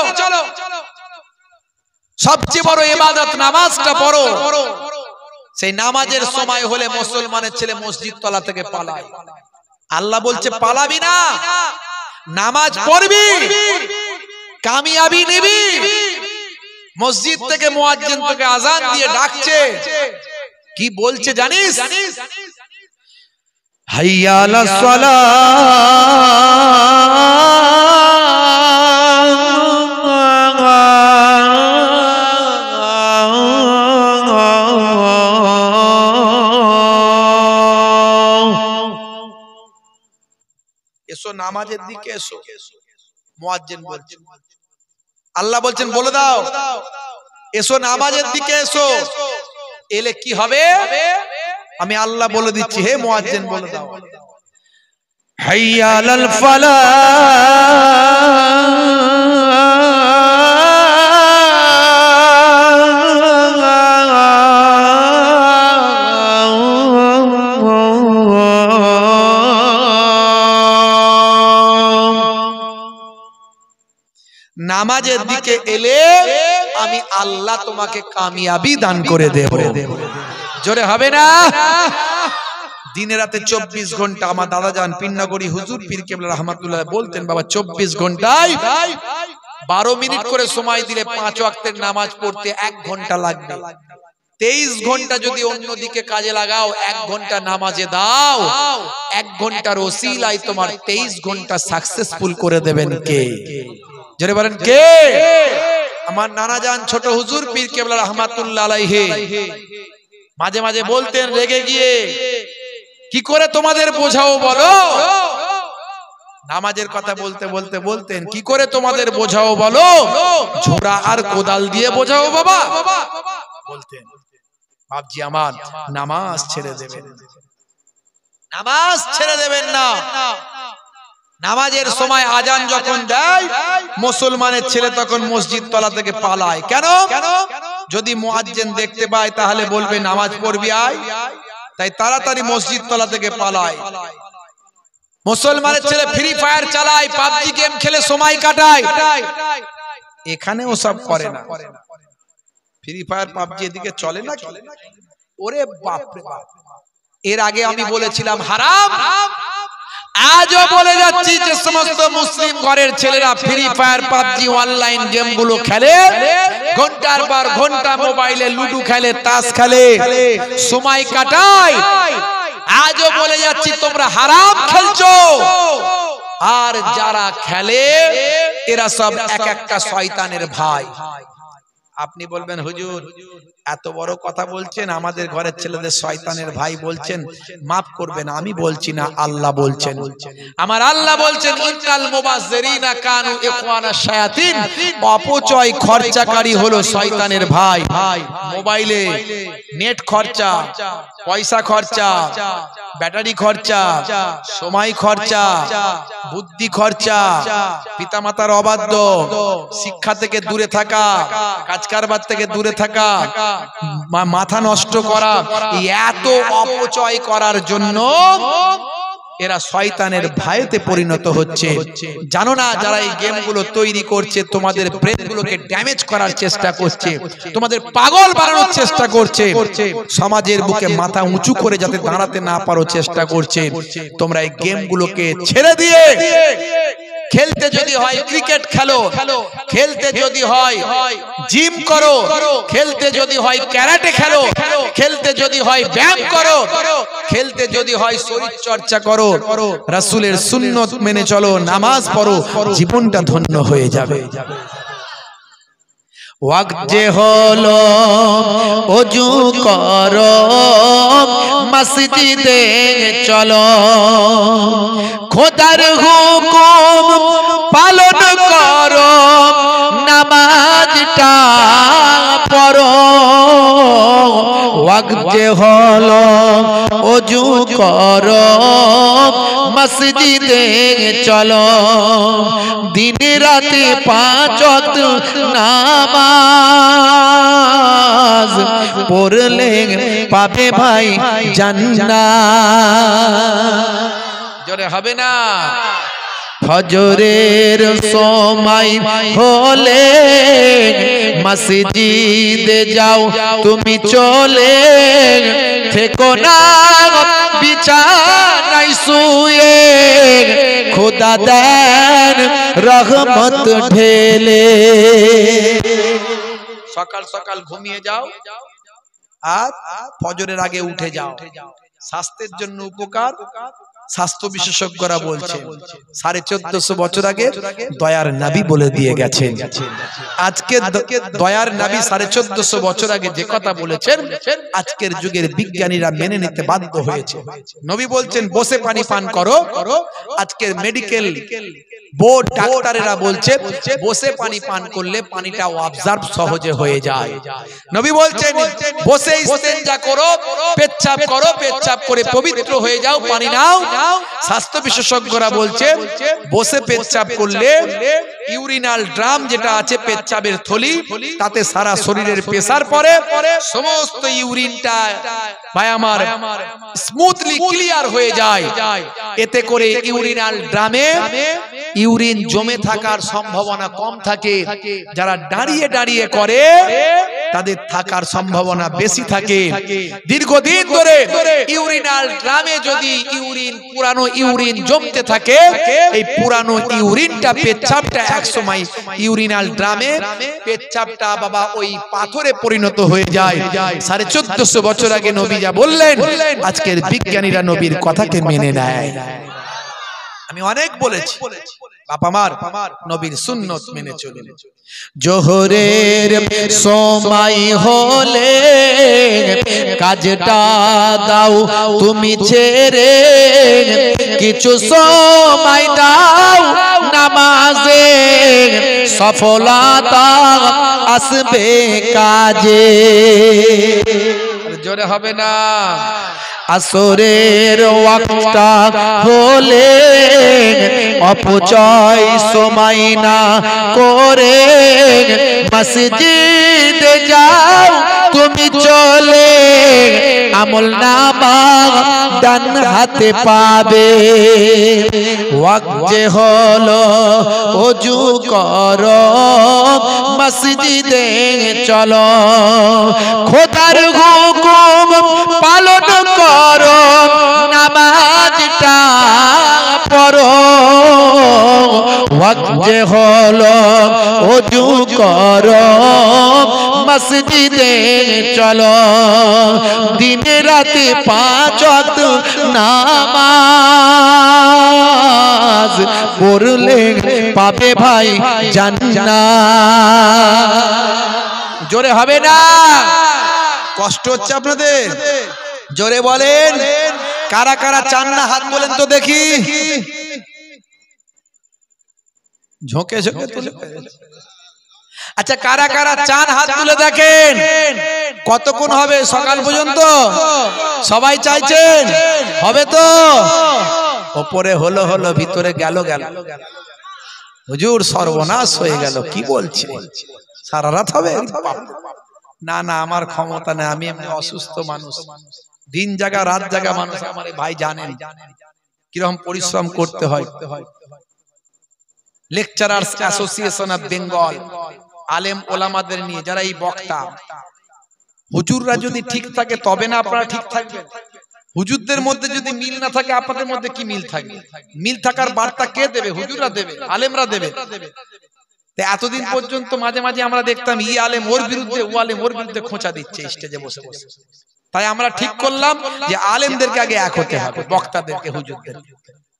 সবচেয়ে বড় ইবাদত নামাজটা পড়ো। সেই নামাজের সময় হলে মুসলমানের ছেলে মসজিদ তলা থেকে পালায়। আল্লাহ বলছে পালাবি না, নামাজ পড়বি, কামিয়াবি নিবি। মসজিদ থেকে মুয়াজ্জিন তোকে আযান দিয়ে ডাকছে, কি বলছে জানিস? হাইয়া আলাস সালাহ, এসো নামাজের দিকে এসো, মুয়াজ্জিন বলছে। আল্লাহ বলছেন বলে দাও, এসো নামাজের দিকে এসো। এলে কি হবে আমি আল্লাহ বলে দিচ্ছি, হে মুয়াজ্জিন বলে দাও, হাইয়া আলাল ফালাহ, নামাজের দিকে এলে আমি আল্লাহ তোমাকে কামিয়াবি দান করে দেব। জোরে হবে না? দিনে রাতে 24 ঘন্টা আমার দাদা জান পিন্নাগরি হুজুর পীর কেবলা রহমাতুল্লাহ বলতেন, বাবা 24 ঘন্টায় 12 মিনিট করে সময় দিলে 5 ওয়াক্তের নামাজ পড়তে 1 ঘন্টা লাগবে। 23 ঘন্টা যদি অন্যদিকে কাজে লাগাও, 1 ঘন্টা নামাজে দাও, 1 ঘন্টার ওসিলায় তোমার 23 ঘন্টা সাকসেসফুল করে দেবেন কে? জোরে বলেন কে? আমার নানা জান ছোট হুজুর পীর কেবলা রহমাতুল্লাহ আলাইহি মাঝে মাঝে বলতেন রেগে গিয়ে, কি করে তোমাদের বোঝাও বলো? নামাজের কথা বলতে বলতে বলতেন, কি করে তোমাদের বোঝাও বলো? ঝোড়া আর কোদাল দিয়ে বোঝাও বাবা বলতেন। বাপজি আমার, নামাজ ছেড়ে দেবেন, নামাজ ছেড়ে দেবেন না। নামাজের সময় আজান যখন দেয়, মুসলমানের ছেলে তখন মসজিদ তলা থেকে পালায়। কেন? যদি মুয়াজ্জিন দেখতে পায় তাহলে বলবে নামাজ পড়বি আয়, তাই তাড়াতাড়ি মসজিদ তলা থেকে পালায়। মুসলমানের ছেলে ফ্রি ফায়ার চালায়, পাবজি গেম খেলে সময় কাটায়, এখানেও সব করে না। ফ্রি ফায়ার পাবজি এদিকে চলে না? ওরে বাপ রে বাপ, এর আগে আমি বলেছিলাম হারাম, আজও বলে যাচ্ছি যে সমস্ত মুসলিম ঘরের ছেলেরা free fire PUBG online game গুলো খেলে, ঘন্টার পর ঘন্টা মোবাইলে লুডো খেলে, তাস খেলে, সময় কাটায়, আজও বলে যাচ্ছি তোমরা হারাম খেলছো। আর যারা খেলে এরা সব এক একটা শয়তানের ভাই। আপনি বলবেন হুজুর এত বড় কথা বলছেন, আমাদের ঘরের ছেলেদের শয়তানের ভাই বলছেন, মাফ করবেন আমি বলছি না, আল্লাহ বলছেন। আমার আল্লাহ বলছেন ইন্নাল মুবাজ্জিরিনা কানু ইখওয়ানাশ শায়াতিন, অপচয় খরচাকারী হলো শয়তানের ভাই। মোবাইলে নেট খরচা, পয়সা খরচা, ব্যাটারি খরচা, সময় খরচা, বুদ্ধি খরচা, পিতামাতার অবাধ্য, শিক্ষা থেকে দূরে থাকা, কাজ কারবার থেকে দূরে থাকা, মাথা নষ্ট করা, এত অপচয় করার জন্য এরা শয়তানের ভাইতে পরিণত হচ্ছে। জানো না যারা এই গেমগুলো তৈরি করছে তোমাদের ব্রেনগুলোকে ড্যামেজ করার চেষ্টা করছে, তোমাদের পাগল বানানোর চেষ্টা করছে, সমাজের বুকে মাথা উঁচু করে যাতে দাঁড়াতে না পারো চেষ্টা করছে। তোমরা এই গেমগুলোকে ছেড়ে দিয়ে খেলতে যদি হয় ক্রিকেট খেলো, খেলতে যদি হয় জিম করো, খেলতে যদি হয় ক্যারাটে খেলো, খেলতে যদি হয় ব্যায়াম করো, খেলতে যদি হয় শরীর চর্চা করো, রাসূলের সুন্নত মেনে চলো, নামাজ পড়ো, জীবনটা ধন্য হয়ে যাবে। ওয়াক্ত যে হলো ওযু করো, মসজিদে চলো, খোদার হুকুম পালন করো, নামাজটা পড়ো। ওয়াক্ত যে হলো ওযু করো, মসজিদে চলো, দিন রাতে 5 ওয়াক্ত নামাজ পড়লে পাবে ভাই জান্নাত। জোরে হবে না? ফজরের সময় হলে মসজিদে যাও তুমি চলে, থেকো না বিছানায় শুয়ে, খোদা দেন রহমত ঢেলে। সকাল সকাল ঘুমিয়ে যাও আর ফজরের আগে উঠে যাও, স্বাস্থ্যের জন্য উপকার। স্বাস্থ্য বিশেষজ্ঞরা বলছেন 1450 বছর আগে দয়ার নবী বলে দিয়ে গেছেন। আজকে দয়ার নবী 1450 বছর আগে যে কথা বলেছেন আজকের যুগের বিজ্ঞানীরা মেনে নিতে বাধ্য হয়েছে। নবী বলছেন বসে পানি পান করো, আজকের মেডিকেল বোর্ড ডাক্তারেরা বলছে বসে পানি পান করলে পানিটা অবজার্ভ সহজে হয়ে যায়। নবী বলছেন বসে ইস্তেঞ্জা করো, পেচ্ছাপ করো, পেচ্ছাপ করে পবিত্র হয়ে যাও, পানি নাও। স্বাস্থ্য বিশেষজ্ঞরা বলছে বসে পেচ্ছাপ করলে ইউরিনাল ড্রাম যেটা আছে পেচ্ছাপের থলি, তাতে সারা শরীরের প্রেসার পড়ে, সমস্ত ইউরিনটা ভাই আমার স্মুথলি ক্লিয়ার হয়ে যায়। এতে করে ইউরিনাল ড্রামে ইউরিন জমে থাকার সম্ভাবনা কম থাকে। যারা দাঁড়িয়ে দাঁড়িয়ে করে তাদের থাকার সম্ভাবনা বেশি থাকে। দীর্ঘদিন ধরে ইউরিনাল ড্রামে যদি পুরানো ইউরিন জমতে থাকে, এই পুরানো ইউরিনটা পেচ্ছাপটা একসময় ইউরিনাল ড্রামে পেচ্ছাপটা বাবা ওই পাথরে পরিণত হয়ে যায়। 1450 বছর আগে নবী যা বললেন আজকের বিজ্ঞানীরা নবীর কথাকে মেনে নেয়। আমি অনেক বলেছি বাপ আমার নবীর সুন্নত মেনে চলুন। জোহরের সময় হলে কাজটা দাও তুমি ছেড়ে, কিছু সময় দাও নামাজে, সফলতা আসবে কাজে। জোরে হবে না? আসরের ওয়াক্তটা হলে অপচয় সময় না করে, মসজিদে যাও তুমি চলে, আমলনামা ডান হাতে পাবে। ওয়াক্ত যে হলো ওযু করো, মসজিদে চলো, খোদার হুকুম পালন করো, হলো ওযু করো মসজিদে চলো দিনে রাতে 5 ওয়াক্ত নামাজ পড়লে পাবে ভাই জান্নাত। জোরে হবে না? কষ্ট হচ্ছে আপনাদের? জোরে বলেন। কারা কারা চান না হাত বলেন তো দেখি। ঝোঁকে ঝোঁকে তুলে। আচ্ছা কারা কারা চান হাত তুলে দেখেন। কতক্ষণ হবে? সকাল পর্যন্ত সবাই চাইছেন? হবে তো? উপরে হলো হলো ভিতরে গেল গেল। হুজুর সর্বনাশ হয়ে গেল। কি বলছে? সারা রাত হবে? না না, আমার ক্ষমতা নেই, আমি এমনি অসুস্থ মানুষ, দিন জাগা রাত জাগা মানুষ। আমার ভাই জানেন কিরকম পরিশ্রম করতে হয়। লেকচারার্স অ্যাসোসিয়েশন অফ বেঙ্গল, আলেম ওলামাদের নিয়ে যারা এই বক্তা, হুজুররা যদি ঠিক থাকে তবে না আপনারা ঠিক থাকবেন। হুজুরদের মধ্যে যদি মিল না থাকে আপনাদের মধ্যে কি মিল থাকবে? মিল থাকার বার্তা কে দেবে? হুজুররা দেবে, আলেমরা দেবে। এতদিন পর্যন্ত মাঝে মাঝে আমরা দেখতাম ই আলেম ওর বিরুদ্ধে, ও আলেম ওর বিরুদ্ধে খোঁচা দিচ্ছে স্টেজে বসে বসে। তাই আমরা ঠিক করলাম যে আলেমদেরকে আগে এক হতে হবে, বক্তাদেরকে, হুজুরদেরকে।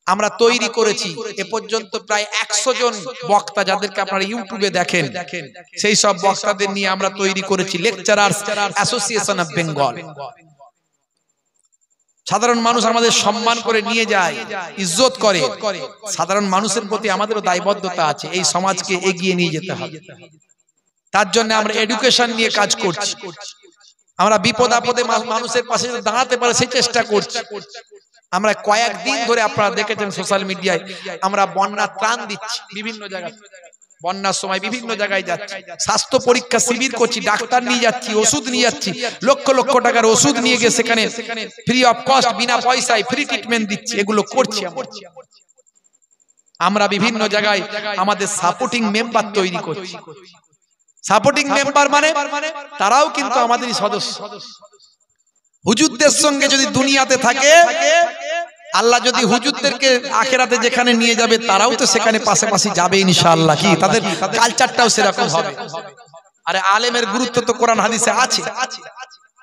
আমরা তৈরি করেছি এ পর্যন্ত প্রায় 100 জন বক্তা, যাদেরকে আপনারা ইউটিউবে দেখেন। সেই সব বক্তাদের নিয়ে আমরা তৈরি করেছি লেকচারার্স অ্যাসোসিয়েশন অফ বেঙ্গল। সাধারণ মানুষ আমাদের সম্মান করে নিয়ে যায়, ইজ্জত করে। সাধারণ মানুষের প্রতি আমাদেরও দায়বদ্ধতা আছে, এই সমাজকে এগিয়ে নিয়ে যেতে হবে। তার জন্য আমরা এডুকেশন নিয়ে কাজ করছি। আমরা বিপদ আপদে মানুষের পাশে দাঁড়াতে পারে সেই চেষ্টা করছি। আমরা কয়েকদিন ধরে আপনারা দেখেছেন সোশ্যাল মিডিয়ায় আমরা বন্যা ত্রাণ দিচ্ছি বিভিন্ন জায়গায়। বন্যার সময় বিভিন্ন জায়গায় যাচ্ছি, স্বাস্থ্য পরীক্ষা শিবির করছি, ডাক্তার নিয়ে যাচ্ছি, ওষুধ নিয়ে যাচ্ছি, লক্ষ লক্ষ টাকার ওষুধ নিয়ে গিয়ে সেখানে ফ্রি অফ কস্ট, বিনা পয়সায় ফ্রি ট্রিটমেন্ট দিচ্ছি। এগুলো করছি আমরা। বিভিন্ন জায়গায় আমাদের সাপোর্টিং মেম্বার তৈরি করছি। সাপোর্টিং মেম্বার মানে তারাও কিন্তু আমাদেরই সদস্য। হুজুরদের সঙ্গে যদি দুনিয়াতে থাকে, আল্লাহ যদি হুজুরদেরকে আখিরাতে যেখানে নিয়ে যাবে তারাও তো সেখানে পাশাপাশি যাবে ইনশাআল্লাহ। কি তাদের কালচারটাও সেরকম হবে। আরে আলেমের গুরুত্ব তো কোরআন হাদিসে আছে।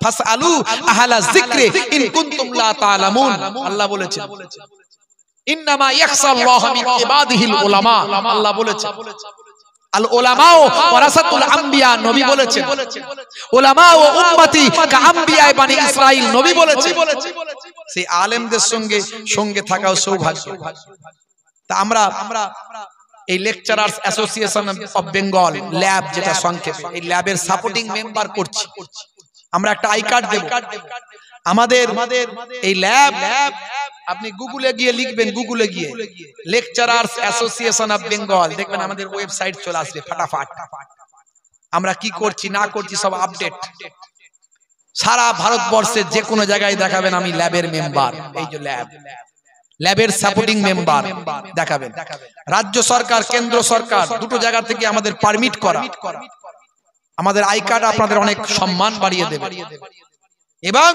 ফাসআলু আহলা যিকরি ইন কুনতুম লা তা'লামুন, আল্লাহ বলেছেন। ইন্নামা ইয়াখশাল্লাহ মিন ইবাদিহিল উলামা, আল্লাহ বলেছেন। আল উলামাউ ওয়ারাসাতুল আম্বিয়া, নবী বলেছেন। উলামা ও উম্মতি কা আম্বিয়া বানি ইসরাইল, নবী বলেছেন। সেই আলেমদের সঙ্গে সঙ্গে থাকাও সৌভাগ্য। তা আমরা এই lecturers association of Bengal, lab যেটা সংক্ষেপে, এই ল্যাবের সাপোর্টিং মেম্বার করছি। আমরা একটা আই কার্ড দেব। আমাদের এই ল্যাব, আপনি গুগলে গিয়ে লিখবেন, গুগলে গিয়ে লেকচারার্স অ্যাসোসিয়েশন অফ বেঙ্গল, দেখবেন আমাদের ওয়েবসাইট চলে আসবে ফাটাফাট। আমরা কি করছি না করছি সব আপডেট। সারা ভারতবর্ষের যে কোনো জায়গায় দেখাবেন আমি ল্যাবের মেম্বার। এই যে ল্যাব, ল্যাবের সাপোর্টিং মেম্বার দেখাবেন। রাজ্য সরকার, কেন্দ্র সরকার দুটো জায়গা থেকে আমাদের পারমিট করা। আমাদের আই কার্ড আপনাদের অনেক সম্মান বাড়িয়ে দেবে। এবং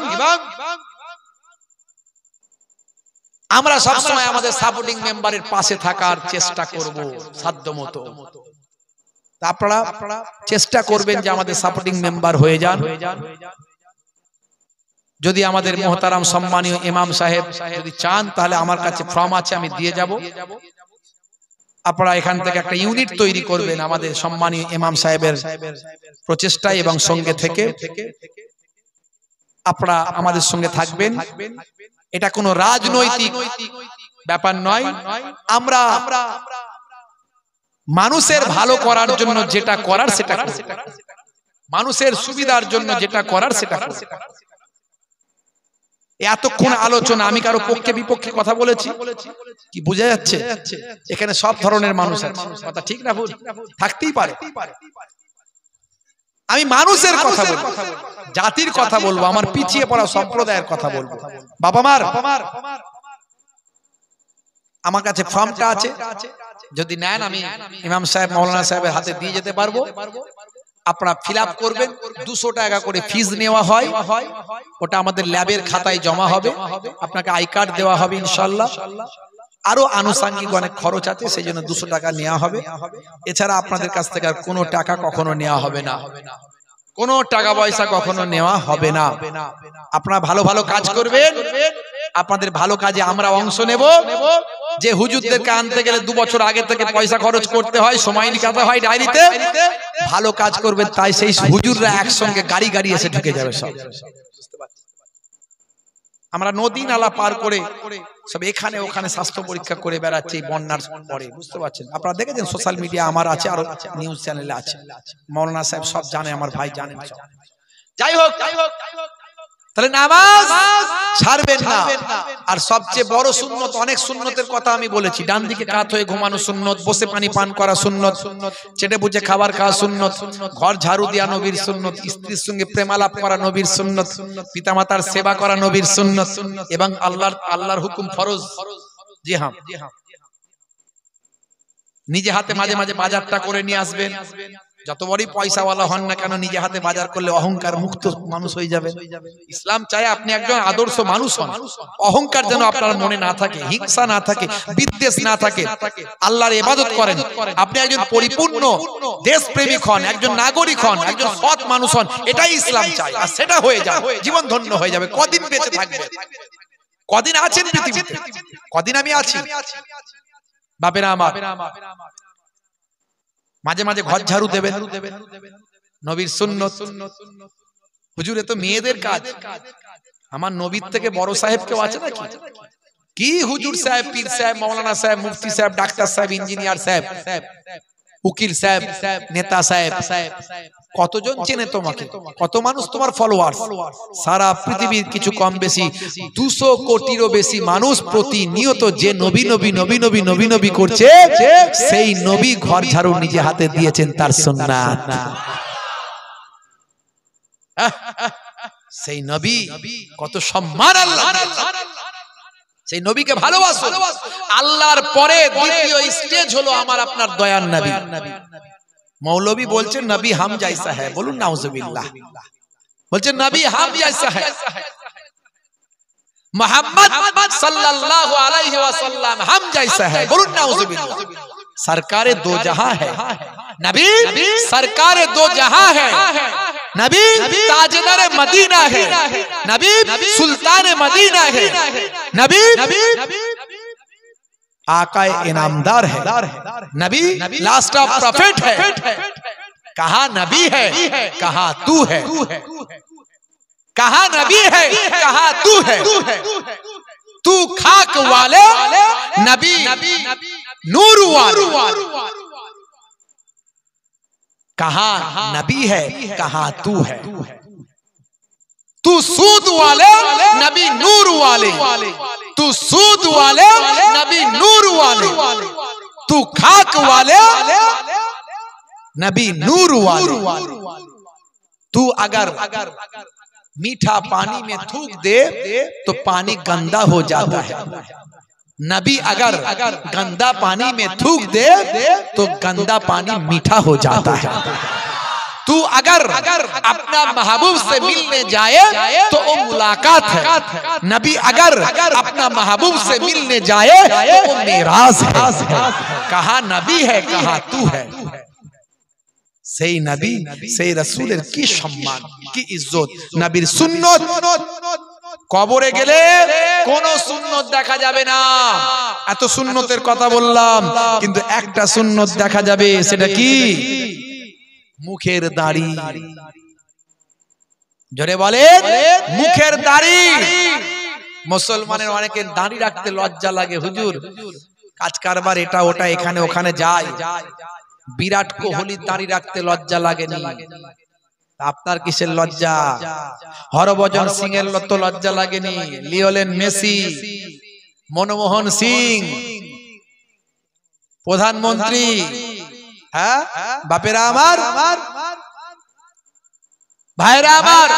আমরা সবসময় আমাদের সাপোর্টিং মেম্বারের পাশে থাকার চেষ্টা করব সাধ্যমতো। আপনারা চেষ্টা করবেন যে আমাদের সাপোর্টিং মেম্বার হয়ে যান। যদি আমাদের মুহতারাম সম্মানীয় ইমাম সাহেব যদি চান তাহলে আমার কাছে ফর্ম আছে, আমি দিয়ে যাব। আপনারা এখান থেকে একটা ইউনিট তৈরি করবেন আমাদের সম্মানীয় ইমাম সাহেবের প্রচেষ্টায় এবং সঙ্গে থেকে আপনারা আমাদের সঙ্গে থাকবেন। এটা কোনো রাজনৈতিক ব্যাপার নয়। আমরা মানুষের ভালো করার জন্য যেটা করার সেটা করব, মানুষের সুবিধার জন্য যেটা করার সেটা করব। এতক্ষণ আলোচনা আমি কারো পক্ষে বিপক্ষে কথা বলেছি কি বোঝা যাচ্ছে? এখানে সব ধরনের মানুষ আছে, কথা ঠিক না ভুল? থাকতেই পারে। আমি মানুষের কথা বলবো, জাতির কথা বলবো, আমার পিছিয়ে পড়া সম্প্রদায়ের কথা বলবো। বাবা মার আমার কাছে ফর্মটা আছে, যদি নেন আমি ইমাম সাহেব মাওলানা সাহেবের হাতে দিয়ে যেতে পারবো। আপনারা ফিল আপ করবেন। 200 টাকা করে ফিজ নেওয়া হয়, ওটা আমাদের ল্যাবের খাতায় জমা হবে। আপনাকে আই কার্ড দেওয়া হবে ইনশাআল্লাহ। আরো আনুষঙ্গিক অনেক খরচ আছে, সেই জন্য 200 টাকা নেওয়া হবে। এছাড়া আপনাদের কাছ থেকে আর কোনো টাকা কখনো নেওয়া হবে না, কোনো টাকা পয়সা কখনো নেওয়া হবে না। আপনারা ভালো ভালো কাজ করবেন, আপনাদের ভালো কাজে আমরা অংশ নেব। যে হুজুরদেরকে আনতে গেলে 2 বছর আগে থেকে পয়সা খরচ করতে হয়, সময় লিখাতে হয় ডায়েরিতে, ভালো কাজ করবেন তাই সেই হুজুররা একসঙ্গে গাড়ি গাড়ি এসে ঢুকে যাবে সব। আমরা নদী নালা পার করে সব এখানে ওখানে স্বাস্থ্য পরীক্ষা করে বেড়াচ্ছি বন্যার পরে, বুঝতে পারছেন? আপনারা দেখেছেন সোশ্যাল মিডিয়া আমার আছে, আর নিউজ চ্যানেলে আছে, মৌলানা সাহেব সব জানে, আমার ভাই জানেন সব। যাই হোক, তাহলে নামাজ ছাড়বেন না। আর সবচেয়ে বড় সুন্নত, অনেক সুন্নতের কথা আমি বলেছি, ডান দিকে কাত হয়ে ঘুমানো সুন্নত, বসে পানি পান করা সুন্নত, চেটে বুঝে খাবার খাওয়া সুন্নত, ঘর ঝাড়ু দেওয়া নবীর সুন্নত, স্ত্রীর সঙ্গে প্রেমালাপ করা নবীর সুন্নত, পিতামাতার সেবা করা নবীর সুন্নত, এবং আল্লাহর হুকুম ফরজ। জি হ্যাঁ, নিজে হাতে মাঝে মাঝে বাজারটা করে নিয়ে আসবেন। যত বড়ই পয়সাওয়ালা হন না কেন, নিজে হাতে বাজার করলে অহংকার মুক্ত মানুষ হয়ে যাবে। ইসলাম চায় আপনি একজন আদর্শ মানুষ হন, অহংকার যেন আপনার মনে না থাকে, হিংসা না থাকে, বিদ্বেষ না থাকে, আল্লাহর ইবাদত করেন। আপনি একজন পরিপূর্ণ দেশপ্রেমিক হন, একজন নাগরিক হন, একজন সৎ মানুষ হন, এটাই ইসলাম চায়। আর সেটা হয়ে যায়, জীবন ধন্য হয়ে যাবে। কদিন বেঁচে থাকবে, কদিন আছেন পৃথিবীতে, কদিন আমি আছি। বাপেরা আমার, মাঝে মাঝে ঘর ঝাড়ু দেবেন, নবীর সুন্নত। হুজুর এ তো মেয়েদের কাজ, আমার নবীর থেকে বড় সাহেব কেউ আছে নাকি? কি হুজুর সাহেব, পীর সাহেব, মৌলানা সাহেব, মুফতি সাহেব, ডাক্তার সাহেব, ইঞ্জিনিয়ার সাহেব, উকিল সাহেব, নেতা সাহেব, কতজন চেনে তোমাকে? কত মানুষ তোমার ফলোয়ার? সারা পৃথিবীর কিছু কম বেশি 200 কোটিরও বেশি মানুষ প্রতিনিয়ত যে নবী নবী নবী নবী নবী নবী করছে, সেই নবী ঘর ঝাড়ু নিজে হাতে দিয়েছেন, তার সুন্নাত। সেই নবী কত সম্মান আল্লাহ, সেই নবীকে ভালোবাসো। আল্লাহর পরে দ্বিতীয় স্টেজ হলো আমার আপনার দয়ার নবী। মৌলবী বলছেন নবী হাম জাইসা হ্যায়, বলুন নাউজুবিল্লাহ। বলছেন নবী হাম জাইসা হ্যায়, মুহাম্মদ সাল্লাল্লাহু আলাইহি ওয়াসাল্লাম হাম জাইসা হ্যায়, বলুন নাউজুবিল্লাহ। सरकारे दो जहां है, नबी सरकारे दो जहां है, नबी ताजदार मदीना है, नबी सुल्तान मदीना है, नबी आका इनामदार है, नबी लास्ट ऑफ प्रॉफिट है। कहा नबी है, कहा तू है, कहा नबी है, कहा तू है। तू खाक वाले, नबी नूर वाले। कहा नबी है, कहा तू है। तू सूद वाले, नबी नूर वाले। तू सूद वाले, नबी नूर वाले। तू खाक वाले, नबी नूर वाले। तू अगर मीठा पानी में थूक दे तो पानी गंदा हो जाता है, नबी अगर गंदा पानी में थूक दे तो गंदा पानी मीठा हो जाता है। तू अगर अपना महबूब से मिलने जाए तो वो मुलाकात है, नबी अगर अपना महबूब से मिलने जाए तो वो मेराज है। कहा नबी है, कहा तू है। সেই নবী, সেই রাসূলের কি সম্মান, কি ইজ্জত। নবীর সুন্নত, কবরে গেলে কোন সুন্নত দেখা যাবে না। এত সুন্নতের কথা বললাম, কিন্তু একটা সুন্নত দেখা যাবে, সেটা কি? মুখের দাড়ি। জোরে বলে, মুখের দাড়ি। মুসলমানের অনেকের দাড়ি রাখতে লজ্জা লাগে, হুজুর কাজ কারবার এটা ওটা এখানে ওখানে যায়। বিরাট কোহলি দাড়ি রাখতে লজ্জা লাগেনি, আপনার কিসের লজ্জা? হরভজন সিং এর তো লজ্জা লাগেনি, লিওনেল মেসি, মনমোহন সিং প্রধানমন্ত্রী, হ্যাঁ বাপেরা আমার, ভাইরা আমার,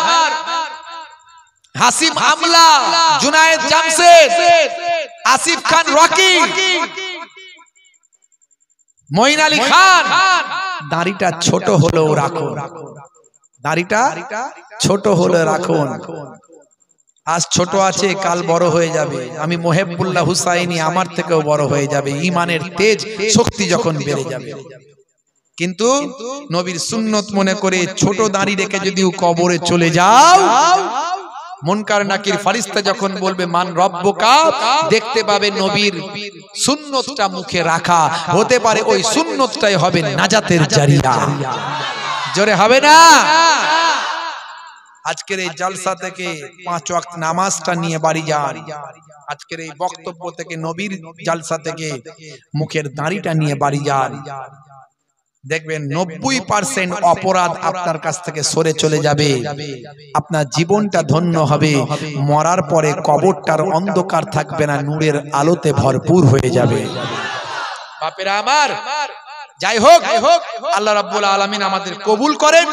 হাসিম আমলা, জুনায়েদ জামশেদ, আসিফ খান রকি, মঈন আলী খান, দাড়িটা ছোট হলেও রাখুন, দাড়িটা ছোট হলে রাখুন। আজ ছোট আছে কাল বড় হয়ে যাবে। আমি মোহেবুল্লাহ হুসাইনি আমার থেকেও বড় হয়ে যাবে, ইমানের তেজ শক্তি যখন বেড়ে যাবে। কিন্তু নবীর সুন্নত মনে করে ছোট দাঁড়ি রেখে যদি কবরে চলে যাও, মুনকার নাকির ফেরেশতা যখন বলবে মান রব্বুকা, দেখতে পাবে নবীর সুন্নতটা মুখে রাখা, হতে পারে ওই সুন্নতটাই হবে নাজাতের জারিয়া। জোরে হবে না? আজকের এই জলসা থেকে 5 ওয়াক্ত নামাজটা নিয়ে বাড়ি যান। আজকের এই বক্তব্য থেকে, নবীর জলসা থেকে মুখের দাড়িটা নিয়ে বাড়ি যান। দেখবেন 90% অপরাধ আপনার কাছ থেকে সরে চলে যাবে, আপনার জীবনটা ধন্য হবে। মরার পরে কবরটার অন্ধকার থাকবে না, নূরের আলোতে ভরপুর হয়ে যাবে। বাপেরা আমার, যাই হোক, আল্লাহ রাব্বুল আলামিন আমাদের কবুল করেন।